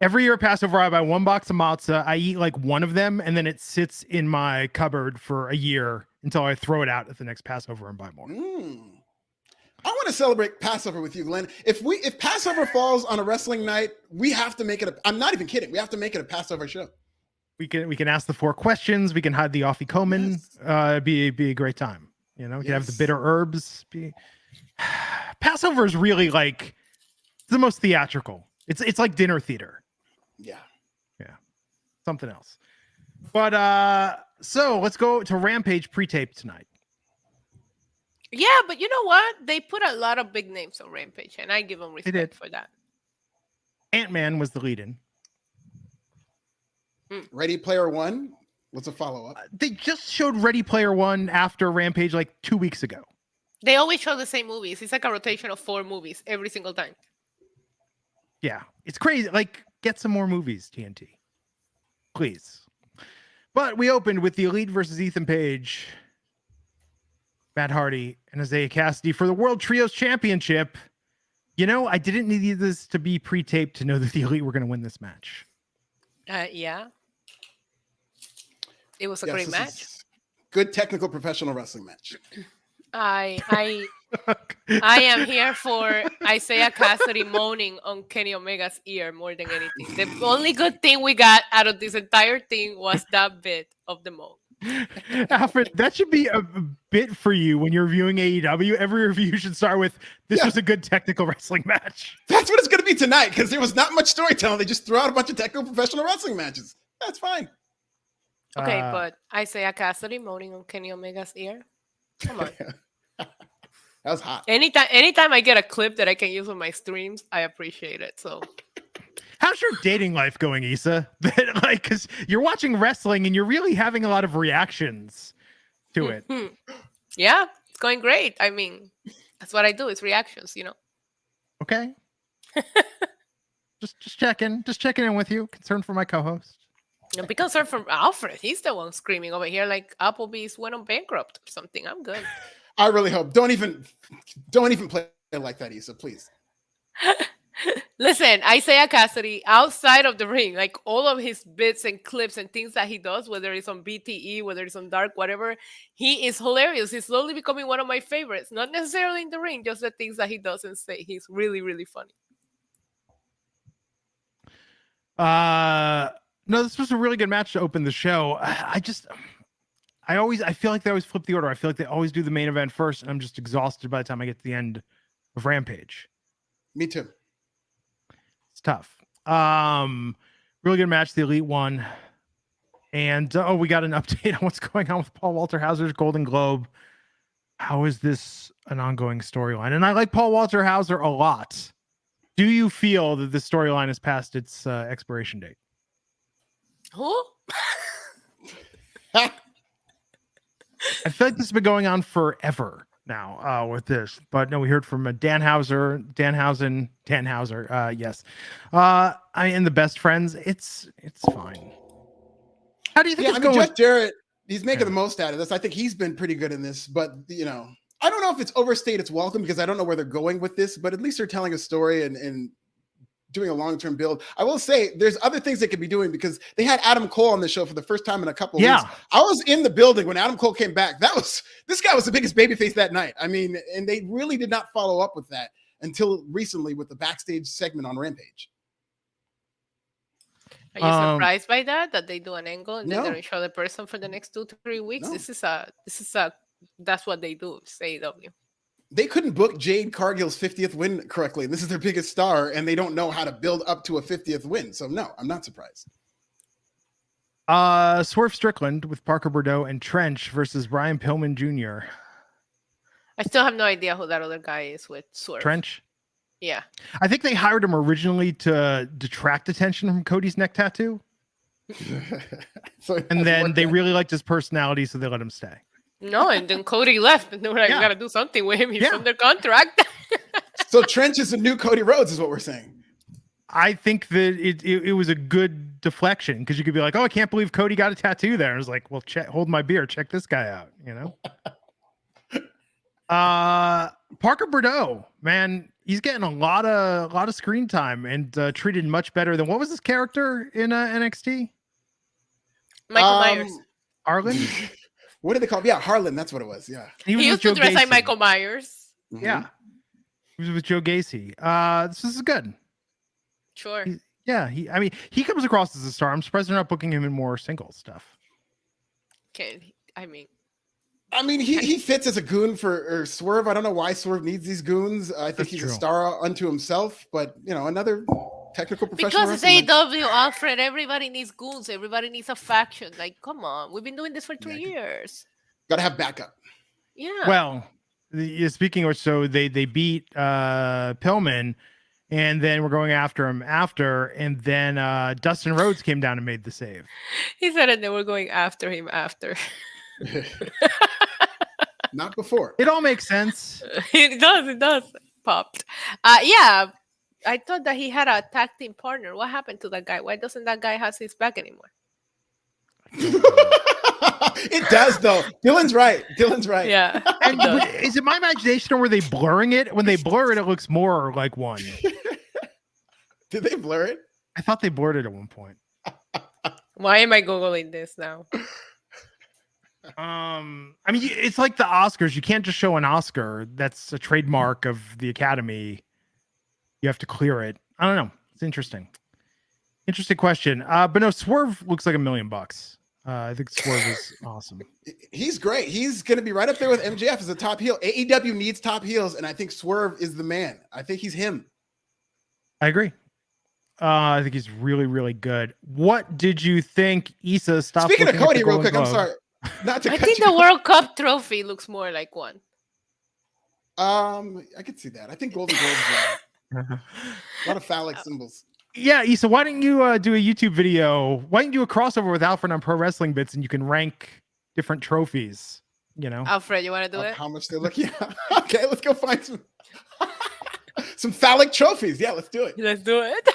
Every year at Passover, I buy one box of matzah. I eat like one of them, and then it sits in my cupboard for a year until I throw it out at the next Passover and buy more. I want want to celebrate Passover with you, Glenn. If Passover falls on a wrestling night, we have to make it I'm not even kidding. We have to make it a Passover show. We can ask the 4 questions. We can hide the Afikomen. Yes. Be a great time. You know, we can have the bitter herbs. Passover is really like the most theatrical. It's like dinner theater. Yeah. Something else. But so let's go to Rampage pre-tape tonight. Yeah, but you know what? They put a lot of big names on Rampage, and I give them respect for that. Ant-Man was the lead-in. Ready Player One. What's a follow-up? They just showed Ready Player One after Rampage like 2 weeks ago. They always show the same movies. It's like a rotation of 4 movies every single time. Yeah, it's crazy. Like, get some more movies, TNT. Please. But we opened with the Elite versus Ethan Page, Matt Hardy, and Isaiah Cassidy for the World Trios Championship. You know, I didn't need this to be pre-taped to know that the Elite were going to win this match. Yeah. It was a great match. Good technical professional wrestling match. I am here for Isaiah Cassidy moaning on Kenny Omega's ear more than anything. The only good thing we got out of this entire thing was that bit of the moan. Alfred, that should be a bit for you when you're reviewing AEW. Every review should start with, this was a good technical wrestling match. That's what it's going to be tonight, because there was not much storytelling. They just threw out a bunch of technical professional wrestling matches. That's fine. Okay, but Isaiah Cassidy moaning on Kenny Omega's ear? Come on. That was hot. Anytime I get a clip that I can use on my streams, I appreciate it. So, how's your dating life going, Issa? Like, because you're watching wrestling and you're really having a lot of reactions to it. Yeah, it's going great. I mean, that's what I do. It's reactions, you know. Okay. just checking in with you. Concerned for my co-host. Don't be concerned for Alfred. He's the one screaming over here like Applebee's went on bankrupt or something. I'm good. I really hope. Don't even play like that, Issa, please. Listen, Isaiah Cassidy, outside of the ring, like all of his bits and clips and things that he does, whether it's on BTE, whether it's on Dark, whatever, he is hilarious. He's slowly becoming one of my favorites. Not necessarily in the ring, just the things that he does and say. He's really, really funny. No, this was a really good match to open the show. I feel like they always flip the order. I feel like they always do the main event first, and I'm just exhausted by the time I get to the end of Rampage. Me too. It's tough. Really good match. The Elite won. And we got an update on what's going on with Paul Walter Hauser's Golden Globe. How is this an ongoing storyline? And I like Paul Walter Hauser a lot. Do you feel that this storyline has passed its expiration date? Who? I feel like this has been going on forever now with this, but no, we heard from Danhauser. Yes. I mean, the best friends. It's fine. How do you think it's going? Jeff Jarrett, he's making the most out of this. I think he's been pretty good in this, but you know, I don't know if it's overstayed its welcome because I don't know where they're going with this, but at least they're telling a story and doing a long-term build. I will say there's other things they could be doing because they had Adam Cole on the show for the first time in a couple of weeks. I was in the building when Adam Cole came back. This guy was the biggest babyface that night. I mean, and they really did not follow up with that until recently with the backstage segment on Rampage. Are you surprised by that they do an angle and then they don't show the person for the next 2-3 weeks? No. That's what they do. It's AEW. They couldn't book Jade Cargill's 50th win correctly. This is their biggest star, and they don't know how to build up to a 50th win. So, no, I'm not surprised. Swerve Strickland with Parker Bordeaux and Trench versus Brian Pillman Jr. I still have no idea who that other guy is with Swerve. Trench? Yeah. I think they hired him originally to detract attention from Cody's neck tattoo. And then they really liked his personality, so they let him stay. No, and then Cody left, and they were like, we got to do something with him. He's under contract. So Trench is the new Cody Rhodes, is what we're saying. I think that it was a good deflection because you could be like, oh, I can't believe Cody got a tattoo there. And it's like, well, hold my beer. Check this guy out, you know? Parker Bordeaux, man, he's getting a lot of screen time and treated much better than, what was his character in NXT? Michael Myers. Arlen? What did they call him? Yeah, Harlan. That's what it was. Yeah. He used to dress like Michael Myers. Mm-hmm. Yeah. He was with Joe Gacy. This is good. Sure. He comes across as a star. I'm surprised they're not booking him in more singles stuff. I mean, he fits as a goon for Swerve. I don't know why Swerve needs these goons. I think That's he's true. a star unto himself, but another technical professional. Because it's AEW, Alfred, everybody needs goons. Everybody needs a faction. Like, come on. We've been doing this for 3 years. Got to have backup. Yeah. Well, speaking of which, so they beat Pillman, and then we're going after him after, and then Dustin Rhodes came down and made the save. He said it, they were going after him after. Not before. It all makes sense. It does. Popped. Yeah. I thought that he had a tag team partner. What happened to that guy? Why doesn't that guy have his back anymore? It does, though. Dylan's right. Yeah. And is it my imagination, or were they blurring it? When they blur it, it looks more like one. Did they blur it? I thought they blurred it at one point. Why am I Googling this now? It's like the Oscars. You can't just show an Oscar. That's a trademark of the Academy. You have to clear it. I don't know. It's interesting. Interesting question. But no, Swerve looks like $1 million. I think Swerve is awesome. He's great. He's going to be right up there with MJF as a top heel. AEW needs top heels, and I think Swerve is the man. I think he's him. I agree. I think he's really, really good. What did you think, Issa? Speaking of Cody, real quick, I'm sorry. I think the World Cup trophy looks more like one. I could see that. I think Golden Globes. A lot of phallic symbols. Yeah, Issa, why didn't you do a YouTube video? Why didn't you do a crossover with Alfred on Pro Wrestling Bits, and you can rank different trophies? Alfred, you want to do it? How much they look? Yeah. Okay, let's go find some phallic trophies. Yeah, let's do it. Let's do it.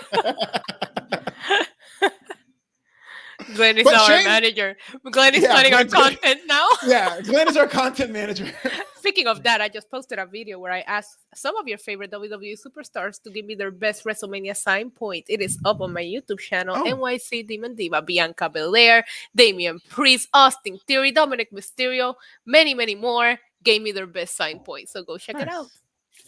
Glenn is our manager. Glenn is planning our content now. Yeah, Glenn is our content manager. Speaking of that, I just posted a video where I asked some of your favorite WWE superstars to give me their best WrestleMania sign point. It is up on my YouTube channel, NYC Demon Diva, Bianca Belair, Damian Priest, Austin Theory, Dominic Mysterio, many, many more gave me their best sign point. So go check it out.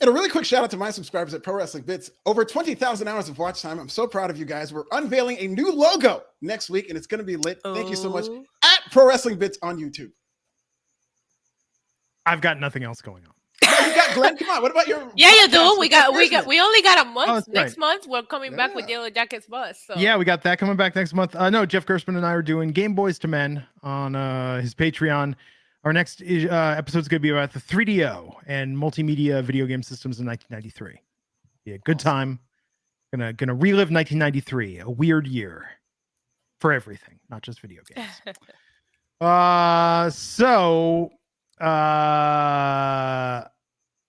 And a really quick shout out to my subscribers at Pro Wrestling Bits. Over 20,000 hours of watch time. I'm so proud of you guys. We're unveiling a new logo next week, and it's going to be lit. Thank you so much. At Pro Wrestling Bits on YouTube. I've got nothing else going on. No, you got Glenn. Come on. What about your? Yeah, you do. We only got a month. Oh, next month we're coming back with Yellow Jackets Bus. So. Yeah, we got that coming back next month. No, Jeff Gerstmann and I are doing Game Boys to Men on his Patreon. Our next episode is going to be about the 3DO and multimedia video game systems in 1993. Yeah, good time. Gonna relive 1993, a weird year for everything, not just video games.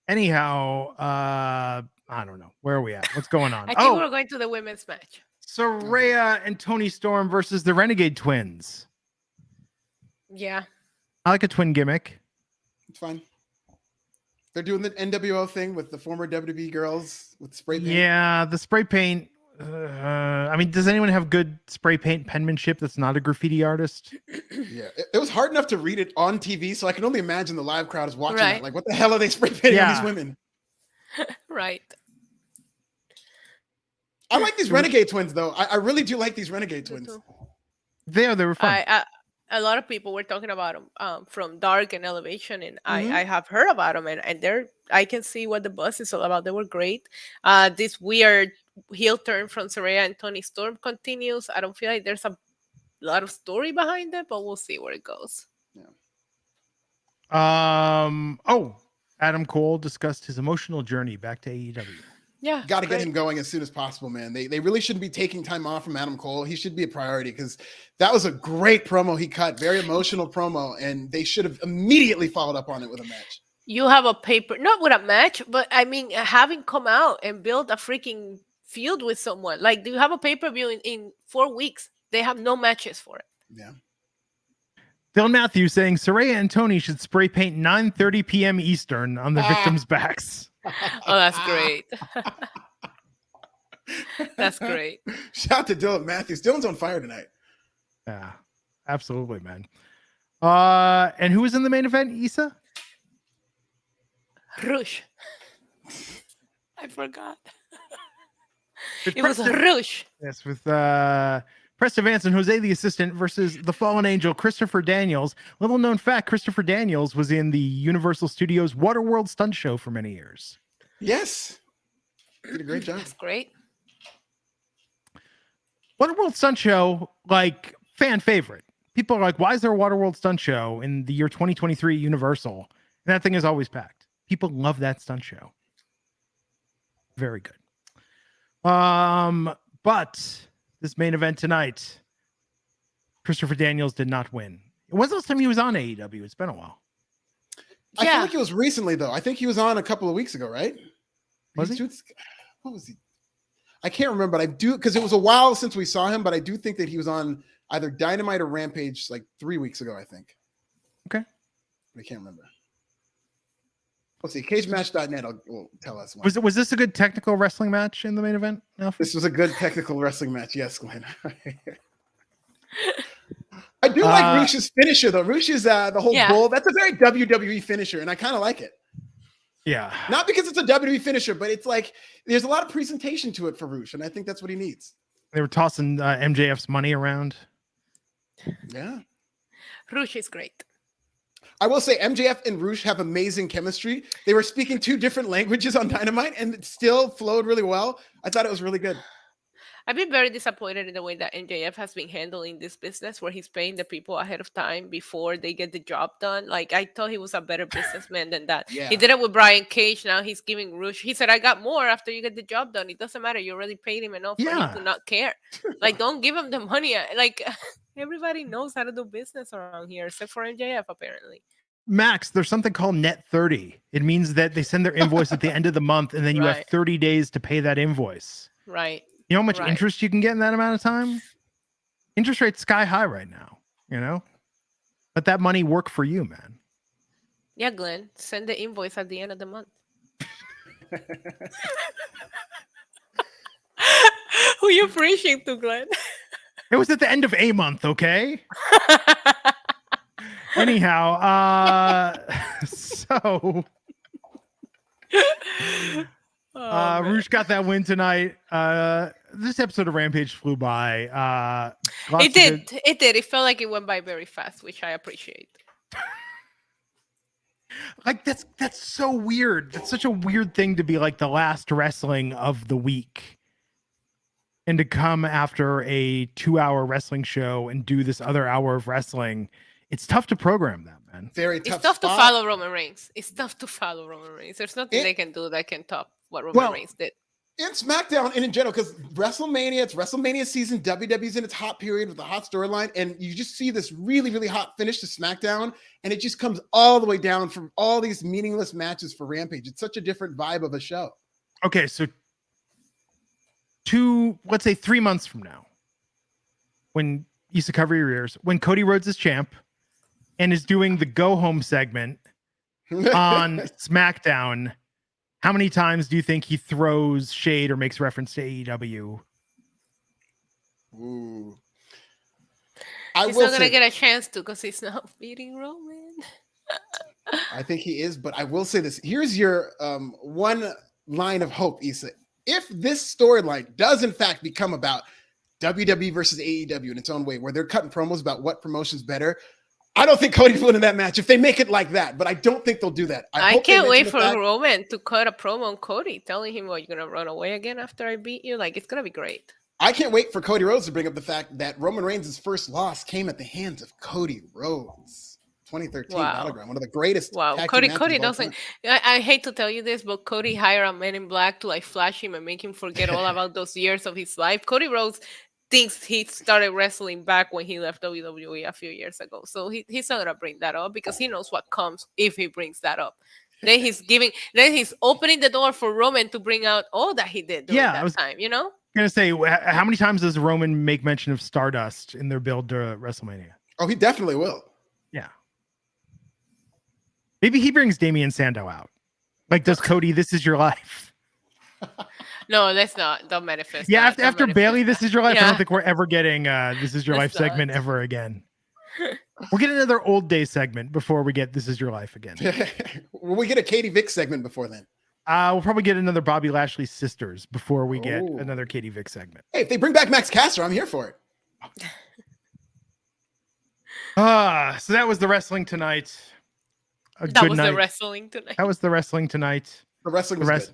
Anyhow, I don't know. Where are we at? What's going on? I think we're going to the women's match. Saraya and Toni Storm versus the Renegade Twins. Yeah. I like a twin gimmick. It's fine. They're doing the NWO thing with the former WWE girls with spray paint. Yeah, the spray paint. Does anyone have good spray paint penmanship that's not a graffiti artist? Yeah, it was hard enough to read it on TV, so I can only imagine the live crowd is watching it. Like, what the hell are they spray painting on these women? Right. I like these Renegade Twins, though. I really do like these Renegade Twins. They were fun. A lot of people were talking about them from Dark and Elevation, and I have heard about them, and I can see what the buzz is all about. They were great. This weird heel turn from Saraya and Toni Storm continues. I don't feel like there's a lot of story behind it, but we'll see where it goes. Yeah. Adam Cole discussed his emotional journey back to AEW. Yeah, got to get him going as soon as possible, man. They really shouldn't be taking time off from Adam Cole. He should be a priority because that was a great promo he cut, very emotional promo, and they should have immediately followed up on it with a match. You have a paper, not with a match, but I mean, having come out and build a freaking feud with someone. Like, do you have a pay-per-view in 4 weeks? They have no matches for it. Yeah. Dylan Matthews saying Saraya and Toni should spray paint 9:30 p.m. Eastern on the victims' backs. Oh, that's great. That's great. Shout out to Dylan Matthews. Dylan's on fire tonight. Yeah, absolutely, man. And who was in the main event, Issa? Rush. I forgot. With It was Rouge. Yes, with Preston Vance and Jose the Assistant versus the Fallen Angel, Christopher Daniels. Little known fact, Christopher Daniels was in the Universal Studios Waterworld stunt show for many years. Yes. Did a great job. That's great. Waterworld stunt show, like, fan favorite. People are like, why is there a Waterworld stunt show in the year 2023 at Universal? And that thing is always packed. People love that stunt show. Very good. But this main event tonight, Christopher Daniels did not win. When's the last time he was on AEW? It's been a while. I feel like it was recently, though. I think he was on a couple of weeks ago, right? Was he? What was he? I can't remember, but I do, because it was a while since we saw him, but I do think that he was on either Dynamite or Rampage like 3 weeks ago, I think. Okay. I can't remember. Let's see. CageMatch.net will tell us. Was this a good technical wrestling match in the main event, Alfred? This was a good technical wrestling match. Yes, Glenn. I do like Rush's finisher, though. Rush's the whole bull. That's a very WWE finisher, and I kind of like it. Yeah. Not because it's a WWE finisher, but it's like there's a lot of presentation to it for Rush, and I think that's what he needs. They were tossing MJF's money around. Yeah. Rush is great. I will say MJF and Rush have amazing chemistry. They were speaking two different languages on Dynamite, and it still flowed really well. I thought it was really good. I've been very disappointed in the way that MJF has been handling this business, where he's paying the people ahead of time before they get the job done. Like, I thought he was a better businessman than that. Yeah. He did it with Brian Cage. Now he's giving Rush. He said, I got more after you get the job done. It doesn't matter. You already paid him enough for him to not care. Like, don't give him the money. Like, everybody knows how to do business around here, except for MJF, apparently. Max, there's something called Net 30. It means that they send their invoice at the end of the month, and then you have 30 days to pay that invoice. Right. You know how much interest you can get in that amount of time? Interest rate's sky high right now, you know? Let that money work for you, man. Yeah, Glenn, send the invoice at the end of the month. Who you preaching to, Glenn? It was at the end of a month, okay? Anyhow, so Rush got that win tonight. This episode of Rampage flew by. It did. It felt like it went by very fast, which I appreciate. Like that's so weird. That's such a weird thing to be like the last wrestling of the week, and to come after a 2-hour wrestling show and do this other hour of wrestling. It's tough to program that, man. Very tough. It's tough to follow Roman Reigns. There's nothing they can do that can top what Roman Reigns did. In SmackDown and in general, because WrestleMania, it's WrestleMania season. WWE's in its hot period with a hot storyline, and you just see this really, really hot finish to SmackDown, and it just comes all the way down from all these meaningless matches for Rampage. It's such a different vibe of a show. Okay, so let's say 3 months from now, when Issa cover your ears, when Cody Rhodes is champ and is doing the go home segment on SmackDown, how many times do you think he throws shade or makes reference to AEW? Ooh. He's not going to get a chance to because he's not beating Roman. I think he is, but I will say this. Here's your one line of hope, Issa. If this storyline does in fact become about WWE versus AEW in its own way, where they're cutting promos about what promotion's better, I don't think Cody's winning that match if they make it like that, but I don't think they'll do that. I can't wait for Roman to cut a promo on Cody, telling him, well, you're going to run away again after I beat you. Like, it's going to be great. I can't wait for Cody Rhodes to bring up the fact that Roman Reigns' first loss came at the hands of Cody Rhodes. 2013 Battleground, one of the greatest. Wow, Cody doesn't. I hate to tell you this, but Cody hired a Man in Black to like flash him and make him forget all about those years of his life. Cody Rhodes thinks he started wrestling back when he left WWE a few years ago, so he's not gonna bring that up because he knows what comes if he brings that up. Then he's opening the door for Roman to bring out all that he did during that time. You know. I'm gonna say, how many times does Roman make mention of Stardust in their build to WrestleMania? Oh, he definitely will. Yeah. Maybe he brings Damian Sandow out. Like, does Cody, This Is Your Life? No, that's not. Don't manifest. Yeah, after Bailey, This Is Your Life, I don't think we're ever getting This Is Your Life segment ever again. We'll get another old day segment before we get This Is Your Life again. Will we get a Katie Vick segment before then? We'll probably get another Bobby Lashley sisters before we get Ooh. another Katie Vick segment. Hey, if they bring back Max Caster, I'm here for it. So that was the wrestling tonight. That was the wrestling tonight. That was the wrestling tonight. The wrestling was good.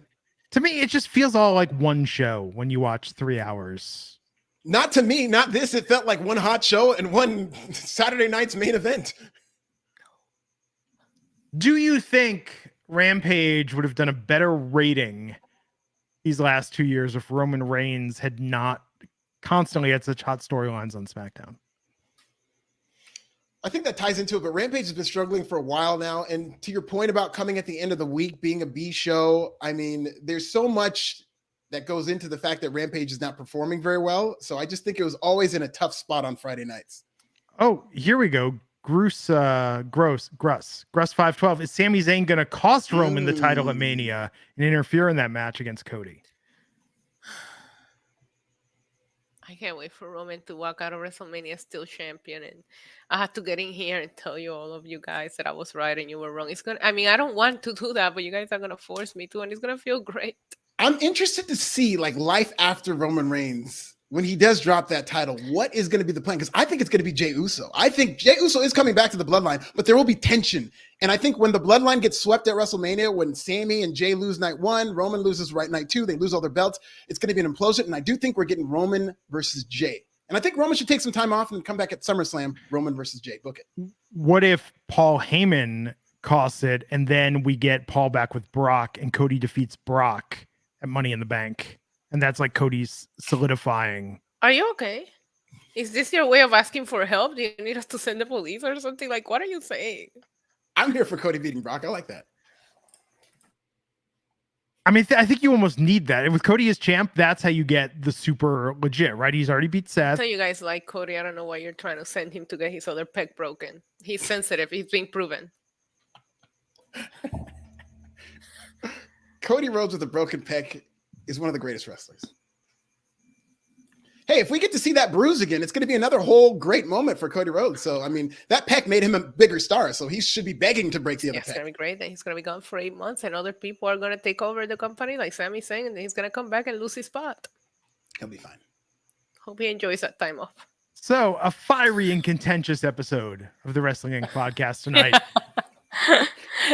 To me, it just feels all like one show when you watch 3 hours. Not to me, not this. It felt like one hot show and one Saturday night's main event. Do you think Rampage would have done a better rating these last 2 years if Roman Reigns had not constantly had such hot storylines on SmackDown? I think that ties into it, but Rampage has been struggling for a while now. And to your point about coming at the end of the week being a B show, I mean, there's so much that goes into the fact that Rampage is not performing very well. So I just think it was always in a tough spot on Friday nights. Oh, here we go. Gruss 512. Is Sami Zayn going to cost Roman the title at Mania and interfere in that match against Cody? I can't wait for Roman to walk out of WrestleMania still champion, and I have to get in here and tell you all of you guys that I was right and you were wrong. I mean, I don't want to do that, but you guys are gonna force me to, and it's gonna feel great. I'm interested to see like life after Roman Reigns when he does drop that title. What is going to be the plan? Because I think it's going to be Jey Uso. I think Jey Uso is coming back to the Bloodline, but there will be tension. And I think when the Bloodline gets swept at WrestleMania, when Sami and Jey lose night 1, Roman loses night 2, they lose all their belts, it's going to be an implosion. And I do think we're getting Roman versus Jey. And I think Roman should take some time off and come back at SummerSlam, Roman versus Jey. Book it. What if Paul Heyman costs it and then we get Paul back with Brock and Cody defeats Brock at Money in the Bank? And that's like Cody's solidifying. Are you okay? Is this your way of asking for help? Do you need us to send the police or something? Like, what are you saying? I'm here for Cody beating Brock. I like that. I mean, I think you almost need that. And with Cody as champ, that's how you get the super legit, right? He's already beat Seth. So you guys like Cody. I don't know why you're trying to send him to get his other pec broken. He's sensitive. He's being proven. Cody Rhodes with a broken pec is one of the greatest wrestlers. Hey, if we get to see that bruise again, it's going to be another whole great moment for Cody Rhodes. So, I mean, that pec made him a bigger star. So he should be begging to break the other pec. It's going to be great. Then he's going to be gone for 8 months and other people are going to take over the company like Sami Zayn, and then he's going to come back and lose his spot. He'll be fine. Hope he enjoys that time off. So a fiery and contentious episode of the Wrestling Inc. podcast tonight.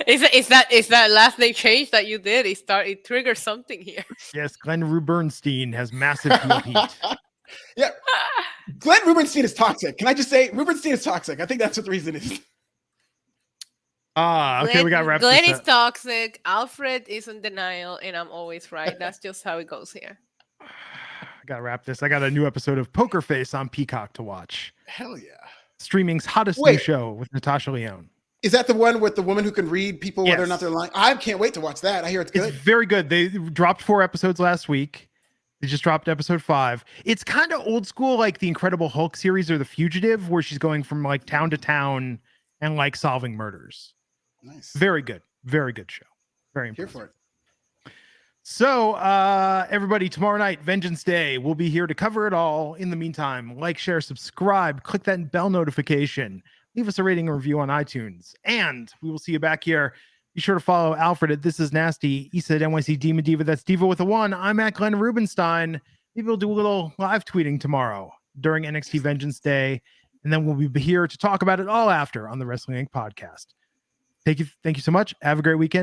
Is that last name change that you did? It triggered something here. Yes, Glenn Rubenstein has massive heel heat. Yeah, Glenn Rubenstein is toxic. Can I just say Rubenstein is toxic? I think that's what the reason is. Okay, we got wrapped. Glenn is toxic. Alfred is in denial, and I'm always right. That's just how it goes here. I gotta wrap this. I got a new episode of Poker Face on Peacock to watch. Hell yeah! Streaming's hottest new show with Natasha Lyonne. Is that the one with the woman who can read people whether or not they're lying? I can't wait to watch that. I hear it's good. It's very good. They dropped 4 episodes last week. They just dropped episode 5. It's kind of old school, like the Incredible Hulk series or The Fugitive, where she's going from like town to town and like solving murders. Nice. Very good. Very good show. Very impressive. Here for it. So, everybody, tomorrow night, Vengeance Day. We'll be here to cover it all. In the meantime, like, share, subscribe, click that bell notification. Leave us a rating and review on iTunes. And we will see you back here. Be sure to follow Alfred at This Is Nasty, Issa at NYC Demon Diva. That's Diva with a 1. I'm at Glenn Rubenstein. Maybe we'll do a little live tweeting tomorrow during NXT Vengeance Day. And then we'll be here to talk about it all after on the Wrestling Inc. podcast. Thank you so much. Have a great weekend.